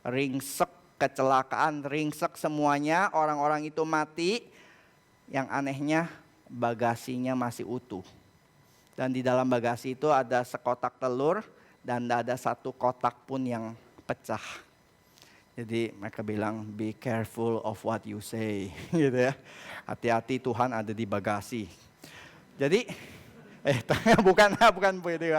ringsek, kecelakaan, ringsek semuanya, orang-orang itu mati. Yang anehnya bagasinya masih utuh. Dan di dalam bagasi itu ada sekotak telur dan ada satu kotak pun yang pecah. Jadi mereka bilang, be careful of what you say, gitu ya. Hati-hati Tuhan ada di bagasi. Jadi, bukan begitu.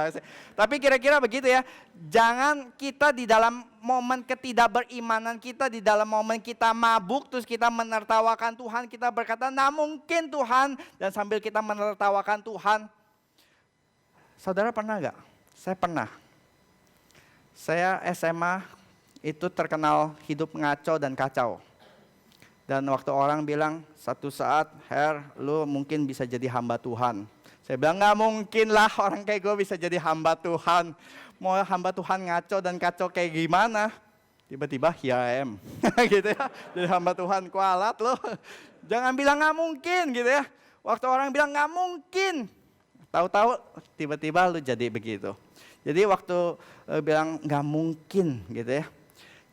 Tapi kira-kira begitu ya. Jangan kita di dalam momen ketidakberimanan kita, di dalam momen kita mabuk, terus kita menertawakan Tuhan, kita berkata, nah mungkin Tuhan. Dan sambil kita menertawakan Tuhan. Saudara pernah gak? Saya pernah. Saya SMA itu terkenal hidup ngaco dan kacau. Dan waktu orang bilang, satu saat, Her, lu mungkin bisa jadi hamba Tuhan. Saya bilang, gak mungkin lah orang kayak gue bisa jadi hamba Tuhan. Mau hamba Tuhan ngaco dan kacau kayak gimana? Tiba-tiba, ya em. Gitu ya, jadi hamba Tuhan kualat loh. Jangan bilang gak mungkin gitu ya. Waktu orang bilang gak mungkin. Tahu-tahu tiba-tiba lu jadi begitu. Jadi waktu bilang gak mungkin gitu ya.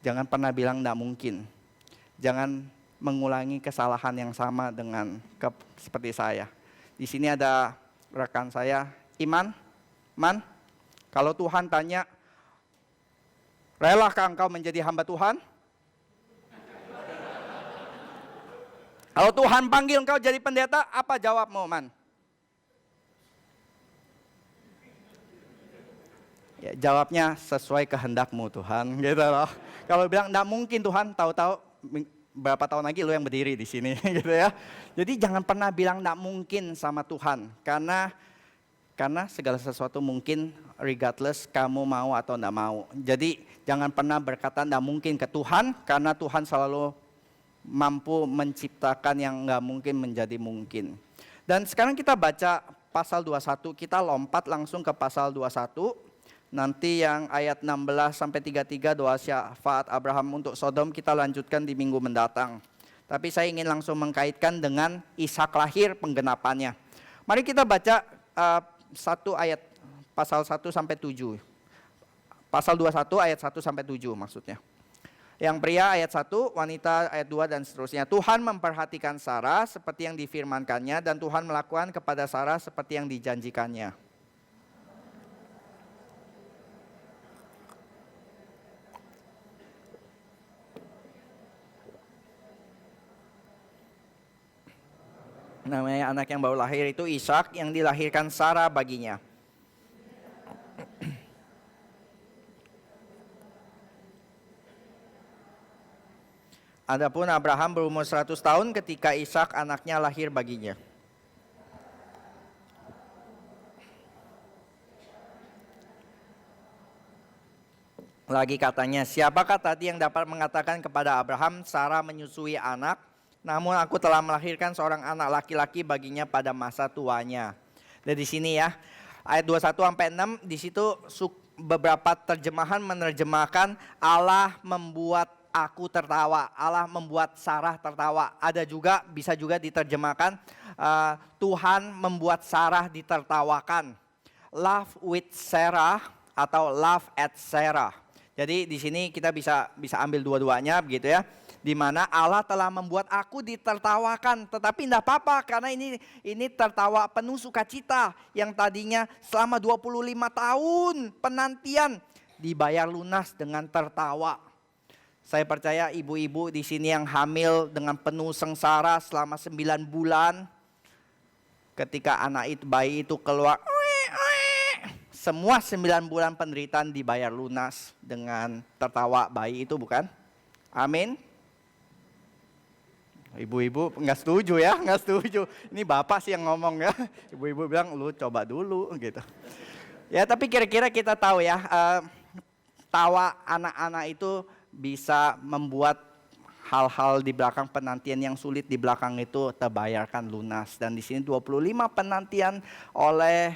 Jangan pernah bilang tidak mungkin. Jangan mengulangi kesalahan yang sama dengan seperti saya. Di sini ada rekan saya, Iman. Man, kalau Tuhan tanya, relakah engkau menjadi hamba Tuhan? Kalau Tuhan panggil engkau jadi pendeta, apa jawabmu, Man? Ya, jawabnya sesuai kehendakmu Tuhan, gitu loh. Kalau bilang enggak mungkin Tuhan, tahu-tahu berapa tahun lagi lu yang berdiri di sini gitu ya. Jadi jangan pernah bilang enggak mungkin sama Tuhan, karena segala sesuatu mungkin regardless kamu mau atau enggak mau. Jadi jangan pernah berkata enggak mungkin ke Tuhan, karena Tuhan selalu mampu menciptakan yang enggak mungkin menjadi mungkin. Dan sekarang kita baca pasal 21, kita lompat langsung ke pasal 21. Nanti yang ayat 16 sampai 33 doa syafaat Abraham untuk Sodom kita lanjutkan di minggu mendatang. Tapi saya ingin langsung mengkaitkan dengan Ishak lahir penggenapannya. Mari kita baca satu ayat pasal 1 sampai 7. Pasal 21 ayat 1 sampai 7 maksudnya. Yang pria ayat 1, wanita ayat 2 dan seterusnya. Tuhan memperhatikan Sarah seperti yang difirmankannya dan Tuhan melakukan kepada Sarah seperti yang dijanjikannya. Namanya anak yang baru lahir itu Ishak yang dilahirkan Sarah baginya. Adapun Abraham berumur 100 tahun ketika Ishak anaknya lahir baginya. Lagi katanya, siapakah tadi yang dapat mengatakan kepada Abraham, Sarah menyusui anak? Namun aku telah melahirkan seorang anak laki-laki baginya pada masa tuanya. Dan di sini ya, ayat 21 sampai 6 di situ beberapa terjemahan menerjemahkan Allah membuat aku tertawa, Allah membuat Sarah tertawa. Ada juga bisa juga diterjemahkan Tuhan membuat Sarah ditertawakan. Laugh with Sarah atau laugh at Sarah. Jadi di sini kita bisa ambil dua-duanya begitu ya. Di mana Allah telah membuat aku ditertawakan, tetapi tidak apa-apa karena ini tertawa penuh sukacita yang tadinya selama 25 tahun penantian dibayar lunas dengan tertawa. Saya percaya ibu-ibu di sini yang hamil dengan penuh sengsara selama 9 bulan, ketika bayi itu keluar, semua 9 bulan penderitaan dibayar lunas dengan tertawa bayi itu, bukan? Amin. Ibu-ibu nggak setuju ya, nggak setuju. Ini bapak sih yang ngomong ya. Ibu-ibu bilang lu coba dulu gitu. Ya tapi kira-kira kita tahu ya, tawa anak-anak itu bisa membuat hal-hal di belakang penantian yang sulit di belakang itu terbayarkan lunas. Dan di sini 25 penantian oleh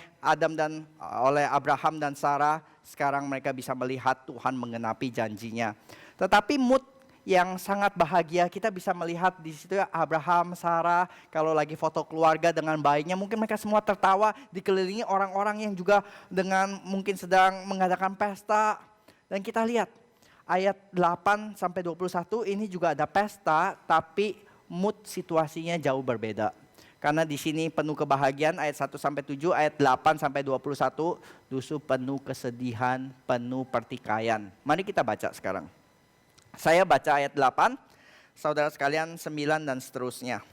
Abraham dan Sarah, sekarang mereka bisa melihat Tuhan menggenapi janjinya. Tetapi mood yang sangat bahagia kita bisa melihat di situ ya, Abraham, Sarah, kalau lagi foto keluarga dengan bayinya, mungkin mereka semua tertawa dikelilingi orang-orang yang juga dengan mungkin sedang mengadakan pesta. Dan kita lihat ayat 8 sampai 21 ini juga ada pesta, tapi mood situasinya jauh berbeda. Karena di sini penuh kebahagiaan ayat 1 sampai 7, ayat 8 sampai 21 justru penuh kesedihan, penuh pertikaian. Mari kita baca sekarang. Saya baca ayat 8, saudara sekalian 9 dan seterusnya.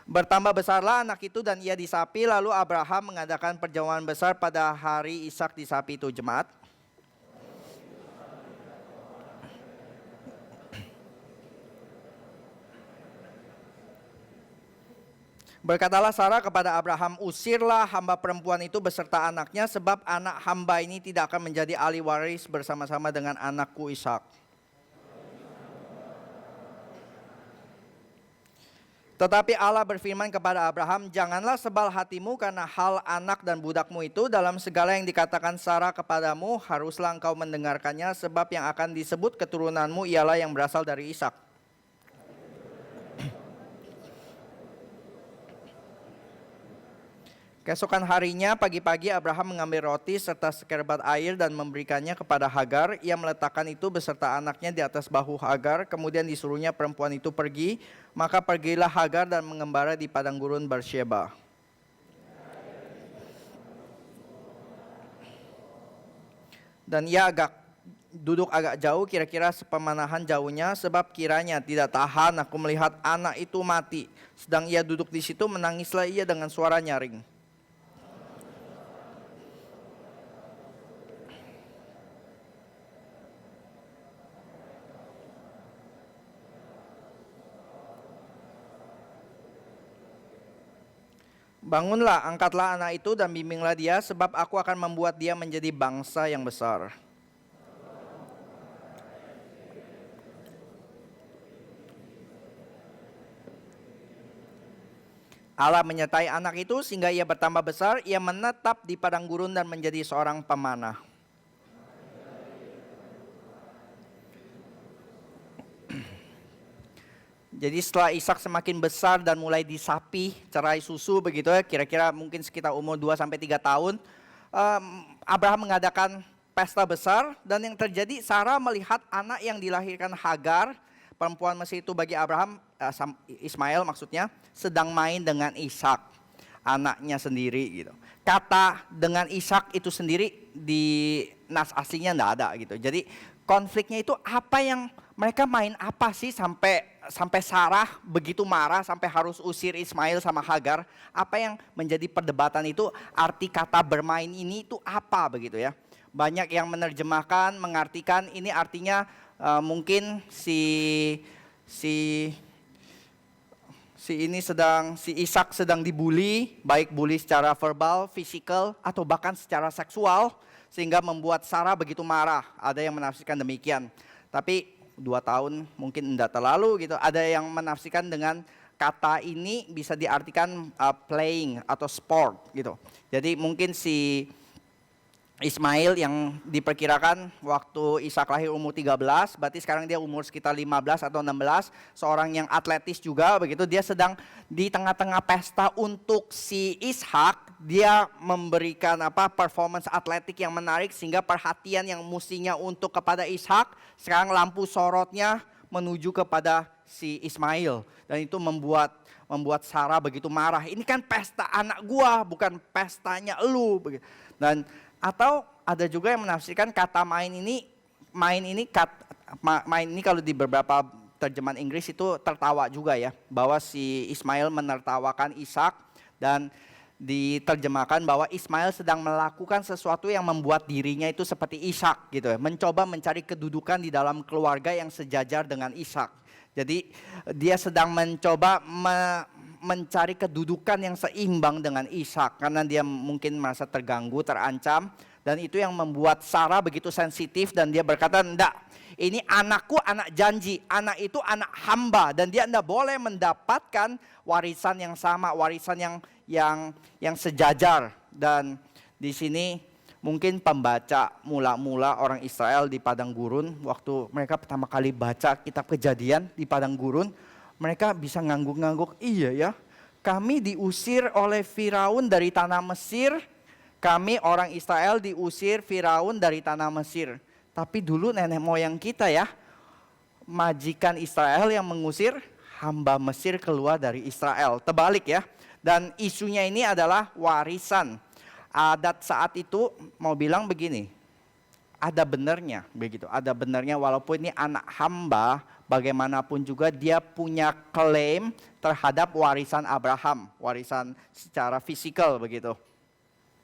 Bertambah besarlah anak itu dan ia disapi, lalu Abraham mengadakan perjamuan besar pada hari Ishak disapi itu, jemaat. Berkatalah Sarah kepada Abraham, usirlah hamba perempuan itu beserta anaknya, sebab anak hamba ini tidak akan menjadi ahli waris bersama-sama dengan anakku Ishak. Tetapi Allah berfirman kepada Abraham, janganlah sebal hatimu karena hal anak dan budakmu itu, dalam segala yang dikatakan Sarah kepadamu, haruslah engkau mendengarkannya, sebab yang akan disebut keturunanmu ialah yang berasal dari Ishak. Keesokan harinya pagi-pagi Abraham mengambil roti serta sekerbat air dan memberikannya kepada Hagar. Ia meletakkan itu beserta anaknya di atas bahu Hagar. Kemudian disuruhnya perempuan itu pergi. Maka pergilah Hagar dan mengembara di padang gurun Beersheba. Dan ia duduk agak jauh, kira-kira sepemanahan jauhnya, sebab kiranya tidak tahan aku melihat anak itu mati. Sedang ia duduk di situ, menangislah ia dengan suara nyaring. Bangunlah, angkatlah anak itu dan bimbinglah dia, sebab aku akan membuat dia menjadi bangsa yang besar. Allah menyertai anak itu sehingga ia bertambah besar, ia menetap di padang gurun dan menjadi seorang pemanah. Jadi setelah Ishak semakin besar dan mulai disapi, cerai susu begitu ya, kira-kira mungkin sekitar umur 2-3 tahun, Abraham mengadakan pesta besar, dan yang terjadi Sarah melihat anak yang dilahirkan Hagar, perempuan Mesir itu bagi Abraham, Ismail maksudnya, sedang main dengan Ishak, anaknya sendiri gitu. Kata dengan Ishak itu sendiri di nas aslinya enggak ada gitu. Jadi konfliknya itu apa yang mereka main apa sih sampai Sarah begitu marah sampai harus usir Ismail sama Hagar. Apa yang menjadi perdebatan itu, arti kata bermain ini itu apa begitu ya. Banyak yang menerjemahkan, mengartikan ini artinya mungkin si Ishak sedang dibully, baik bully secara verbal, fisikal, atau bahkan secara seksual, sehingga membuat Sarah begitu marah. Ada yang menafsirkan demikian. Tapi 2 tahun mungkin tidak terlalu gitu. Ada yang menafsirkan dengan kata ini bisa diartikan playing atau sport gitu. Jadi mungkin si Ismail yang diperkirakan waktu Ishak lahir umur 13, berarti sekarang dia umur sekitar 15 atau 16, seorang yang atletis juga begitu, dia sedang di tengah-tengah pesta untuk si Ishak, dia memberikan performance atletik yang menarik sehingga perhatian yang mestinya untuk kepada Ishak, sekarang lampu sorotnya menuju kepada si Ismail, dan itu membuat Sarah begitu marah. Ini kan pesta anak gua, bukan pestanya elu begitu. Dan atau ada juga yang menafsirkan kata main ini kalau di beberapa terjemahan Inggris itu tertawa juga ya, bahwa si Ismail menertawakan Ishak, dan diterjemahkan bahwa Ismail sedang melakukan sesuatu yang membuat dirinya itu seperti Ishak gitu ya, mencoba mencari kedudukan di dalam keluarga yang sejajar dengan Ishak. Jadi dia sedang mencoba mencari kedudukan yang seimbang dengan Ishak, karena dia mungkin merasa terganggu, terancam, dan itu yang membuat Sarah begitu sensitif, dan dia berkata, enggak, ini anakku, anak janji, anak itu anak hamba, dan dia enggak boleh mendapatkan warisan yang sama, warisan yang sejajar. Dan di sini Mungkin pembaca mula-mula orang Israel di padang gurun, waktu mereka pertama kali baca kitab Kejadian di padang gurun, mereka bisa ngangguk-ngangguk, iya ya, kami diusir oleh Firaun dari tanah Mesir, kami orang Israel diusir Firaun dari tanah Mesir. Tapi dulu nenek moyang kita ya, majikan Israel yang mengusir hamba Mesir keluar dari Israel. Terbalik ya. Dan isunya ini adalah warisan. Adat saat itu mau bilang begini, ada benernya begitu, ada benernya walaupun ini anak hamba, bagaimanapun juga dia punya klaim terhadap warisan Abraham, warisan secara fisikal begitu.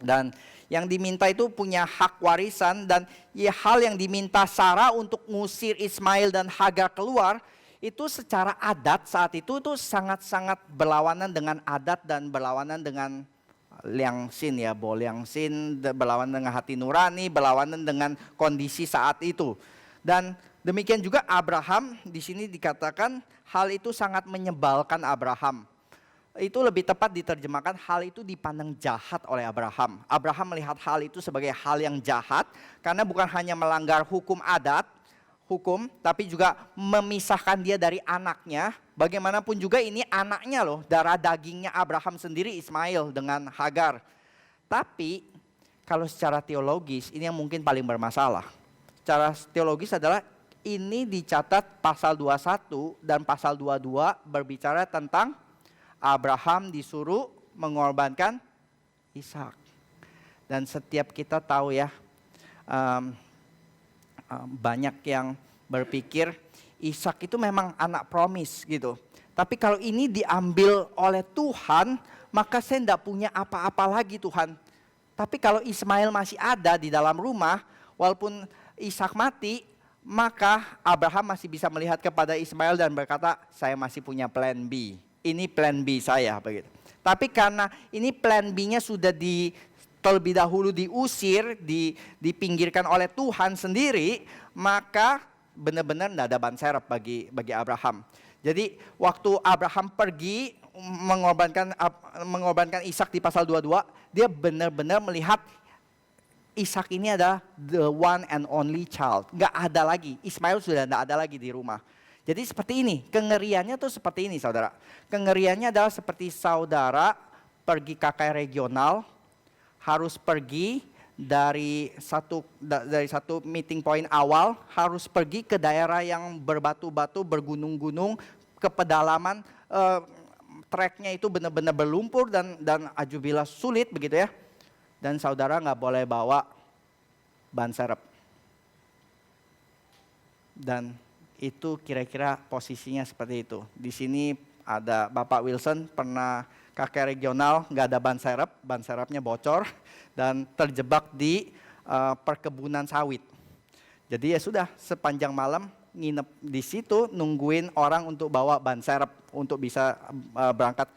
Dan yang diminta itu punya hak warisan, dan ya, hal yang diminta Sarah untuk ngusir Ismail dan Hagar keluar, itu secara adat saat itu sangat-sangat berlawanan dengan adat dan berlawanan dengan liangsin ya, liangsin, berlawanan dengan hati nurani, berlawanan dengan kondisi saat itu. Dan demikian juga Abraham, di sini dikatakan hal itu sangat menyebalkan Abraham. Itu lebih tepat diterjemahkan hal itu dipandang jahat oleh Abraham. Abraham melihat hal itu sebagai hal yang jahat karena bukan hanya melanggar hukum adat, tapi juga memisahkan dia dari anaknya. Bagaimanapun juga ini anaknya loh, darah dagingnya Abraham sendiri, Ismail dengan Hagar. Tapi kalau secara teologis ini yang mungkin paling bermasalah. Secara teologis adalah ini dicatat pasal 21 dan pasal 22 berbicara tentang Abraham disuruh mengorbankan Ishak. Dan setiap kita tahu ya, banyak yang berpikir Ishak itu memang anak promis gitu. Tapi kalau ini diambil oleh Tuhan, maka saya tidak punya apa-apa lagi Tuhan. Tapi kalau Ismail masih ada di dalam rumah, walaupun Ishak mati, maka Abraham masih bisa melihat kepada Ismail dan berkata, saya masih punya plan B. Ini plan B saya begitu. Tapi karena ini plan B-nya sudah terlebih dahulu diusir, dipinggirkan oleh Tuhan sendiri, maka benar-benar tidak ada ban serep bagi Abraham. Jadi waktu Abraham pergi mengorbankan Ishak di pasal 22, dia benar-benar melihat Ishak ini adalah the one and only child. Nggak ada lagi, Ismail sudah tidak ada lagi di rumah. Jadi seperti ini, kengeriannya tuh seperti ini saudara. Kengeriannya adalah seperti saudara pergi KKR regional, harus pergi dari satu meeting point awal, harus pergi ke daerah yang berbatu-batu, bergunung-gunung, ke pedalaman, treknya itu benar-benar berlumpur dan ajubillah sulit begitu ya. Dan saudara nggak boleh bawa ban serep. Dan itu kira-kira posisinya seperti itu. Di sini ada Bapak Wilson pernah kakek regional, nggak ada ban serepnya bocor dan terjebak di perkebunan sawit. Jadi ya sudah, sepanjang malam nginep di situ nungguin orang untuk bawa ban serep untuk bisa berangkat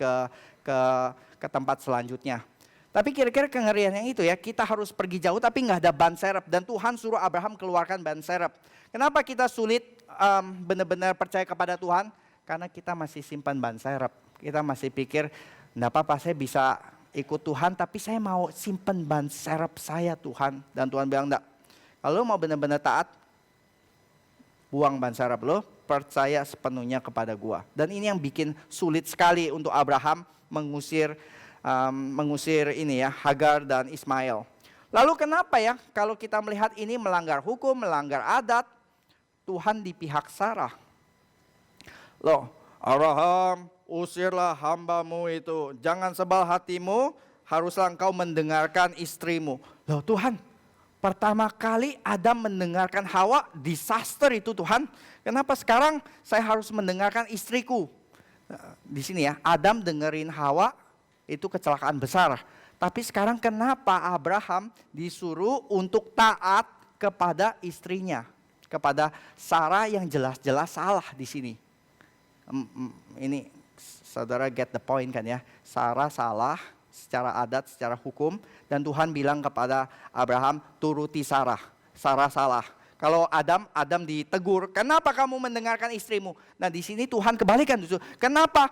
ke tempat selanjutnya. Tapi kira-kira kengerian yang itu ya, kita harus pergi jauh tapi nggak ada ban serep dan Tuhan suruh Abraham keluarkan ban serep. Kenapa kita sulit benar-benar percaya kepada Tuhan? Karena kita masih simpan ban serep. Kita masih pikir, enggak apa-apa saya bisa ikut Tuhan tapi saya mau simpan ban serep saya Tuhan. Dan Tuhan bilang enggak. Kalau mau benar-benar taat, buang ban serep lo, percaya sepenuhnya kepada gua. Dan ini yang bikin sulit sekali untuk Abraham mengusir ini ya, Hagar dan Ismail. Lalu kenapa ya kalau kita melihat ini melanggar hukum, melanggar adat, Tuhan di pihak Sarah. Loh, Abraham, usirlah hambamu itu. Jangan sebal hatimu, haruslah engkau mendengarkan istrimu. Loh Tuhan, pertama kali Adam mendengarkan Hawa, disaster itu Tuhan. Kenapa sekarang saya harus mendengarkan istriku? Di sini ya, Adam dengerin Hawa, itu kecelakaan besar. Tapi sekarang kenapa Abraham disuruh untuk taat kepada istrinya? Kepada Sarah yang jelas-jelas salah di sini. Ini saudara get the point kan ya. Sarah salah secara adat, secara hukum. Dan Tuhan bilang kepada Abraham, turuti Sarah. Sarah salah. Kalau Adam ditegur, kenapa kamu mendengarkan istrimu? Nah di sini Tuhan kebalikan justru. Kenapa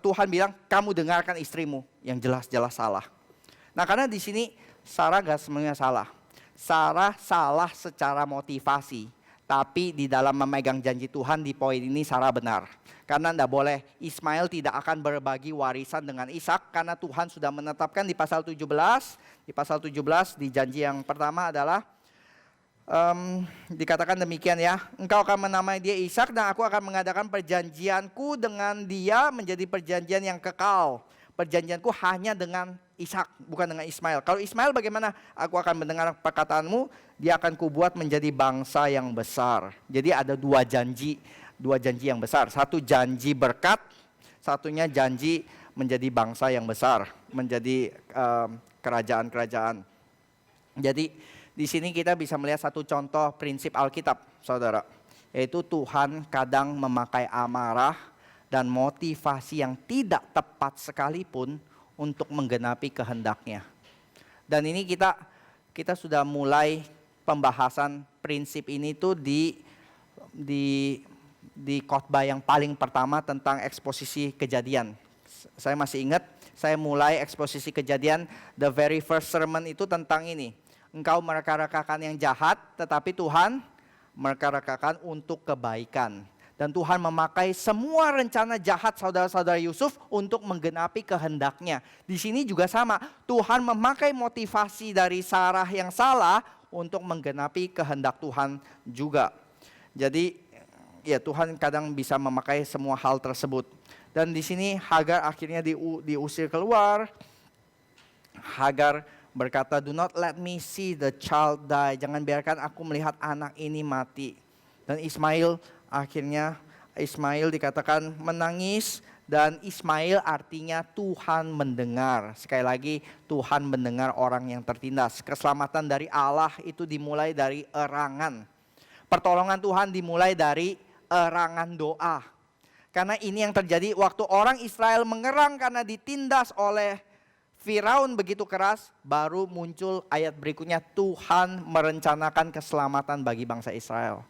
Tuhan bilang kamu dengarkan istrimu yang jelas-jelas salah. Nah karena di sini Sarah gak semuanya salah. Sarah salah secara motivasi. Tapi di dalam memegang janji Tuhan di poin ini Sarah benar. Karena tidak boleh, Ismail tidak akan berbagi warisan dengan Ishak. Karena Tuhan sudah menetapkan di pasal 17. Di pasal 17 di janji yang pertama adalah dikatakan demikian ya, engkau akan menamai dia Ishak dan aku akan mengadakan perjanjianku dengan dia menjadi perjanjian yang kekal. Perjanjianku hanya dengan Ishak, bukan dengan Ismail. Kalau Ismail bagaimana? Aku akan mendengar perkataanmu, dia akan kubuat menjadi bangsa yang besar. Jadi ada dua janji yang besar. Satu janji berkat, satunya janji menjadi bangsa yang besar, menjadi kerajaan-kerajaan. Jadi di sini kita bisa melihat satu contoh prinsip Alkitab, saudara. Yaitu Tuhan kadang memakai amarah dan motivasi yang tidak tepat sekalipun untuk menggenapi kehendaknya. Dan ini kita sudah mulai pembahasan prinsip ini tuh di khotbah yang paling pertama tentang eksposisi kejadian. Saya masih ingat, saya mulai eksposisi kejadian, the very first sermon itu tentang ini. Engkau mereka-rekakan yang jahat, tetapi Tuhan mereka-rekakan untuk kebaikan. Dan Tuhan memakai semua rencana jahat saudara-saudara Yusuf untuk menggenapi kehendaknya. Di sini juga sama, Tuhan memakai motivasi dari Sarah yang salah untuk menggenapi kehendak Tuhan juga. Jadi ya Tuhan kadang bisa memakai semua hal tersebut. Dan di sini Hagar akhirnya diusir keluar. Hagar berkata, do not let me see the child die. Jangan biarkan aku melihat anak ini mati. Dan Ismail dikatakan menangis. Dan Ismail artinya Tuhan mendengar. Sekali lagi Tuhan mendengar orang yang tertindas. Keselamatan dari Allah itu dimulai dari erangan. Pertolongan Tuhan dimulai dari erangan doa. Karena ini yang terjadi waktu orang Israel mengerang karena ditindas oleh Firaun begitu keras, baru muncul ayat berikutnya, Tuhan merencanakan keselamatan bagi bangsa Israel.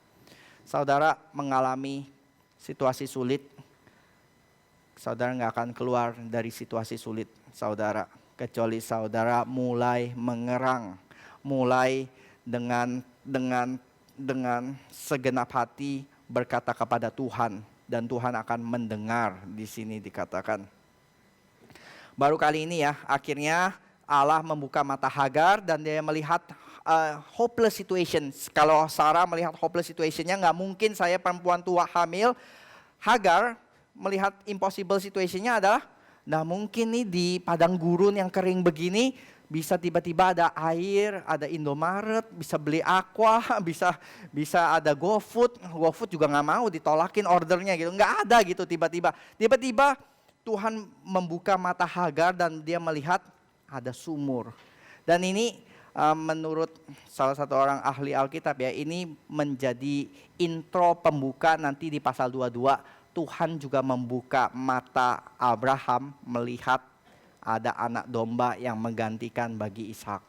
Saudara mengalami situasi sulit, saudara nggak akan keluar dari situasi sulit, saudara. Kecuali saudara mulai mengerang, mulai dengan segenap hati berkata kepada Tuhan. Dan Tuhan akan mendengar, di sini dikatakan. Baru kali ini ya, akhirnya Allah membuka mata Hagar dan dia melihat hopeless situation. Kalau Sarah melihat hopeless situationnya, nggak mungkin saya perempuan tua hamil. Hagar melihat impossible situationnya adalah, nggak mungkin nih di padang gurun yang kering begini, bisa tiba-tiba ada air, ada Indomaret, bisa beli aqua, bisa ada GoFood. GoFood juga nggak mau ditolakin ordernya gitu, nggak ada gitu tiba-tiba. Tiba-tiba Tuhan membuka mata Hagar dan dia melihat ada sumur. Dan ini menurut salah satu orang ahli Alkitab ya, ini menjadi intro pembuka nanti di pasal 22. Tuhan juga membuka mata Abraham melihat ada anak domba yang menggantikan bagi Ishak.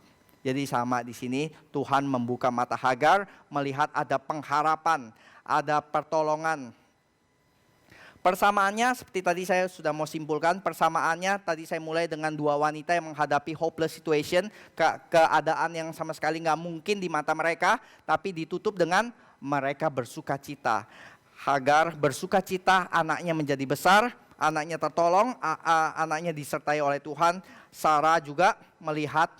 Jadi sama di sini Tuhan membuka mata Hagar melihat ada pengharapan, ada pertolongan. Persamaannya seperti tadi saya sudah mau simpulkan, persamaannya tadi saya mulai dengan dua wanita yang menghadapi hopeless situation, keadaan yang sama sekali nggak mungkin di mata mereka, tapi ditutup dengan mereka bersuka cita. Hagar bersuka cita, anaknya menjadi besar, anaknya tertolong, anaknya disertai oleh Tuhan. Sarah juga melihat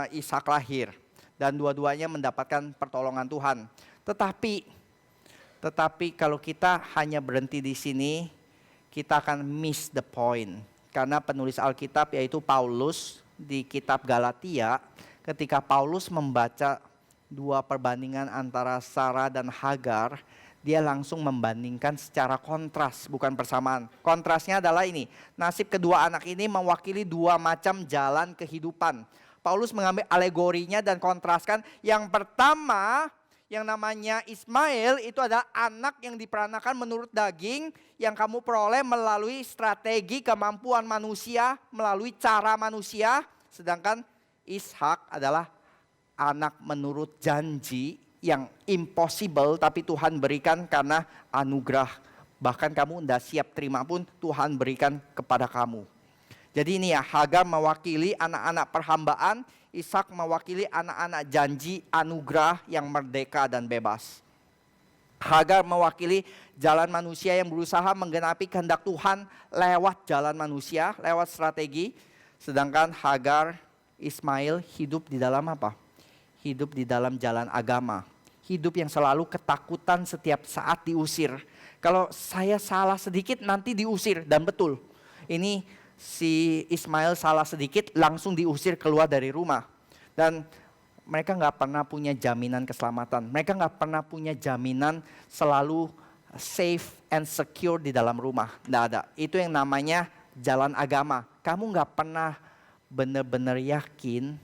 Ishak lahir dan dua-duanya mendapatkan pertolongan Tuhan. Tetapi kalau kita hanya berhenti di sini, kita akan miss the point. Karena penulis Alkitab yaitu Paulus di kitab Galatia, ketika Paulus membaca dua perbandingan antara Sarah dan Hagar, dia langsung membandingkan secara kontras, bukan persamaan. Kontrasnya adalah ini, nasib kedua anak ini mewakili dua macam jalan kehidupan. Paulus mengambil alegorinya dan kontraskan. Yang pertama, yang namanya Ismail itu adalah anak yang diperanakan menurut daging yang kamu peroleh melalui strategi kemampuan manusia, melalui cara manusia. Sedangkan Ishak adalah anak menurut janji yang impossible tapi Tuhan berikan karena anugerah. Bahkan kamu tidak siap terima pun Tuhan berikan kepada kamu. Jadi ini ya, Hagar mewakili anak-anak perhambaan Ishak mewakili anak-anak janji, anugerah yang merdeka dan bebas. Hagar mewakili jalan manusia yang berusaha menggenapi kehendak Tuhan lewat jalan manusia, lewat strategi. Sedangkan Hagar, Ismail hidup di dalam apa? Hidup di dalam jalan agama. Hidup yang selalu ketakutan setiap saat diusir. Kalau saya salah sedikit nanti diusir, dan betul. Ini si Ismail salah sedikit langsung diusir keluar dari rumah. Dan mereka nggak pernah punya jaminan keselamatan. Mereka nggak pernah punya jaminan selalu safe and secure di dalam rumah. Nggak ada. Itu yang namanya jalan agama. Kamu nggak pernah benar-benar yakin.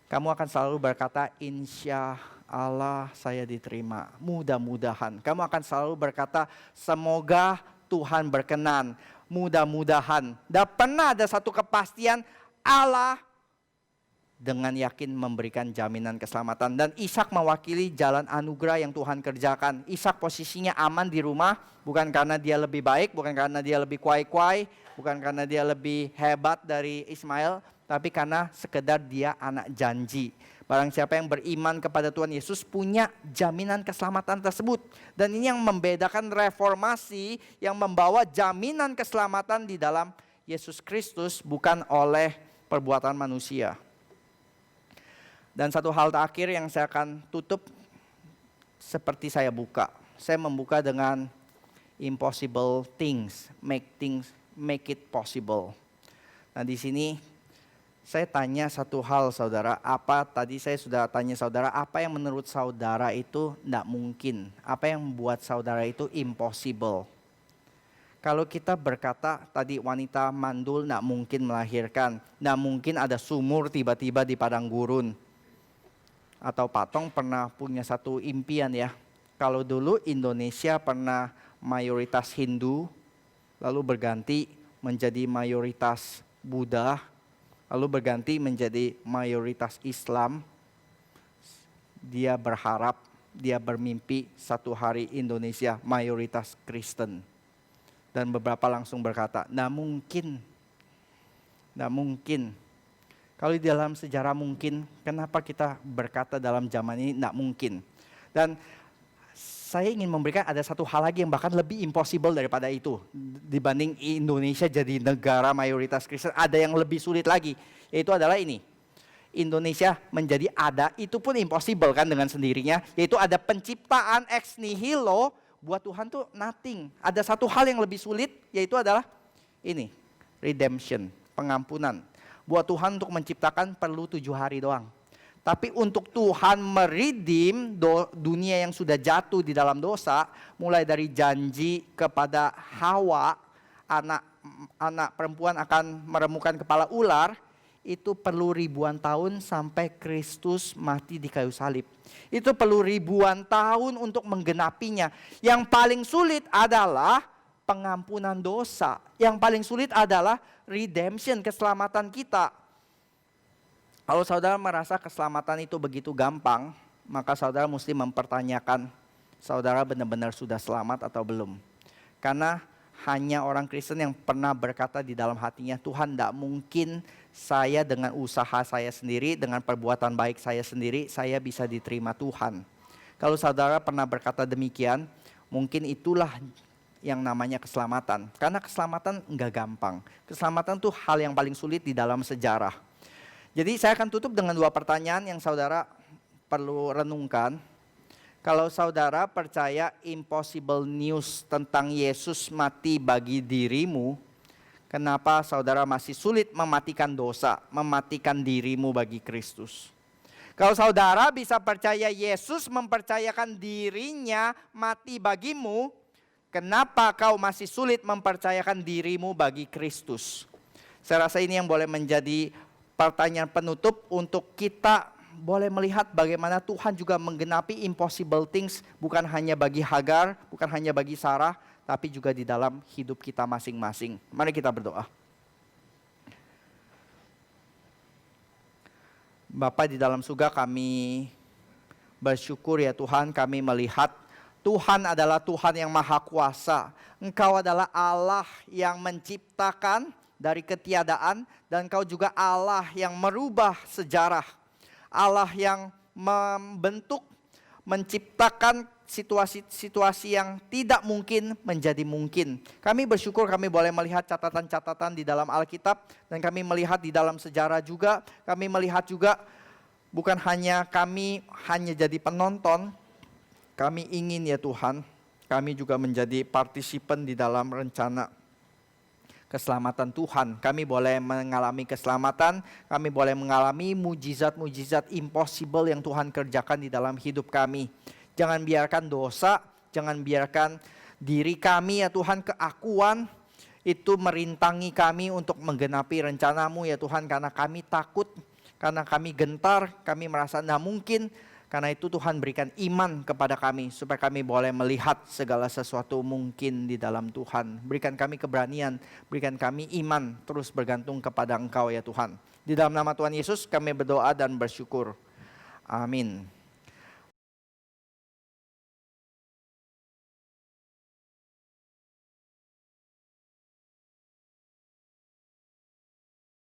Kamu akan selalu berkata, insya Allah saya diterima. Mudah-mudahan. Kamu akan selalu berkata, semoga Tuhan berkenan. Mudah-mudahan. Tidak pernah ada satu kepastian Allah dengan yakin memberikan jaminan keselamatan. Dan Ishak mewakili jalan anugerah yang Tuhan kerjakan. Ishak posisinya aman di rumah, bukan karena dia lebih baik, bukan karena dia lebih kuai-kuai, bukan karena dia lebih hebat dari Ismail, tapi karena sekedar dia anak janji. Barang siapa yang beriman kepada Tuhan Yesus punya jaminan keselamatan tersebut. Dan ini yang membedakan reformasi yang membawa jaminan keselamatan di dalam Yesus Kristus, bukan oleh perbuatan manusia. Dan satu hal terakhir yang saya akan tutup seperti saya buka. Saya membuka dengan impossible things, make it possible. Nah di sini saya tanya satu hal saudara, tadi saya sudah tanya saudara, apa yang menurut saudara itu tidak mungkin? Apa yang membuat saudara itu impossible? Kalau kita berkata tadi wanita mandul tidak mungkin melahirkan, tidak mungkin ada sumur tiba-tiba di padang gurun. Atau Patong pernah punya satu impian ya. Kalau dulu Indonesia pernah mayoritas Hindu, lalu berganti menjadi mayoritas Buddha, lalu berganti menjadi mayoritas Islam. Dia berharap, dia bermimpi satu hari Indonesia mayoritas Kristen. Dan beberapa langsung berkata, "Nah mungkin, nah mungkin." Kalau di dalam sejarah mungkin, kenapa kita berkata dalam zaman ini tidak mungkin? Dan saya ingin memberikan ada satu hal lagi yang bahkan lebih impossible daripada itu. Dibanding Indonesia jadi negara mayoritas Kristen, ada yang lebih sulit lagi. Yaitu adalah ini. Indonesia menjadi ada, itu pun impossible kan dengan sendirinya. Yaitu ada penciptaan ex nihilo, buat Tuhan tuh nothing. Ada satu hal yang lebih sulit, yaitu adalah ini. Redemption, pengampunan. Buat Tuhan untuk menciptakan perlu 7 hari doang. Tapi untuk Tuhan meredeem dunia yang sudah jatuh di dalam dosa, mulai dari janji kepada Hawa, anak perempuan akan meremukan kepala ular, itu perlu ribuan tahun sampai Kristus mati di kayu salib. Itu perlu ribuan tahun untuk menggenapinya. Yang paling sulit adalah pengampunan dosa. Yang paling sulit adalah redemption, keselamatan kita. Kalau saudara merasa keselamatan itu begitu gampang, maka saudara mesti mempertanyakan, saudara benar-benar sudah selamat atau belum. Karena hanya orang Kristen yang pernah berkata di dalam hatinya, Tuhan tidak mungkin saya dengan usaha saya sendiri, dengan perbuatan baik saya sendiri, saya bisa diterima Tuhan. Kalau saudara pernah berkata demikian, mungkin itulah yang namanya keselamatan. Karena keselamatan enggak gampang. Keselamatan itu hal yang paling sulit di dalam sejarah. Jadi saya akan tutup dengan 2 pertanyaan yang saudara perlu renungkan. Kalau saudara percaya impossible news tentang Yesus mati bagi dirimu, kenapa saudara masih sulit mematikan dosa, mematikan dirimu bagi Kristus? Kalau saudara bisa percaya Yesus mempercayakan dirinya mati bagimu, kenapa kau masih sulit mempercayakan dirimu bagi Kristus? Saya rasa ini yang boleh menjadi pertanyaan penutup untuk kita boleh melihat bagaimana Tuhan juga menggenapi impossible things bukan hanya bagi Hagar, bukan hanya bagi Sarah, tapi juga di dalam hidup kita masing-masing. Mari kita berdoa. Bapa di dalam surga, kami bersyukur ya Tuhan, kami melihat Tuhan adalah Tuhan yang maha kuasa. Engkau adalah Allah yang menciptakan dari ketiadaan, dan Engkau juga Allah yang merubah sejarah. Allah yang membentuk, menciptakan situasi-situasi yang tidak mungkin menjadi mungkin. Kami bersyukur kami boleh melihat catatan-catatan di dalam Alkitab, dan kami melihat di dalam sejarah juga. Kami melihat juga bukan hanya kami hanya jadi penonton, kami ingin ya Tuhan, kami juga menjadi partisipan di dalam rencana keselamatan Tuhan. Kami boleh mengalami keselamatan, kami boleh mengalami mujizat-mujizat impossible yang Tuhan kerjakan di dalam hidup kami. Jangan biarkan dosa, jangan biarkan diri kami ya Tuhan, keakuan itu merintangi kami untuk menggenapi rencana-Mu ya Tuhan. Karena kami takut, karena kami gentar, kami merasa tidak mungkin. Karena itu Tuhan berikan iman kepada kami supaya kami boleh melihat segala sesuatu mungkin di dalam Tuhan. Berikan kami keberanian, berikan kami iman terus bergantung kepada Engkau ya Tuhan. Di dalam nama Tuhan Yesus kami berdoa dan bersyukur. Amin.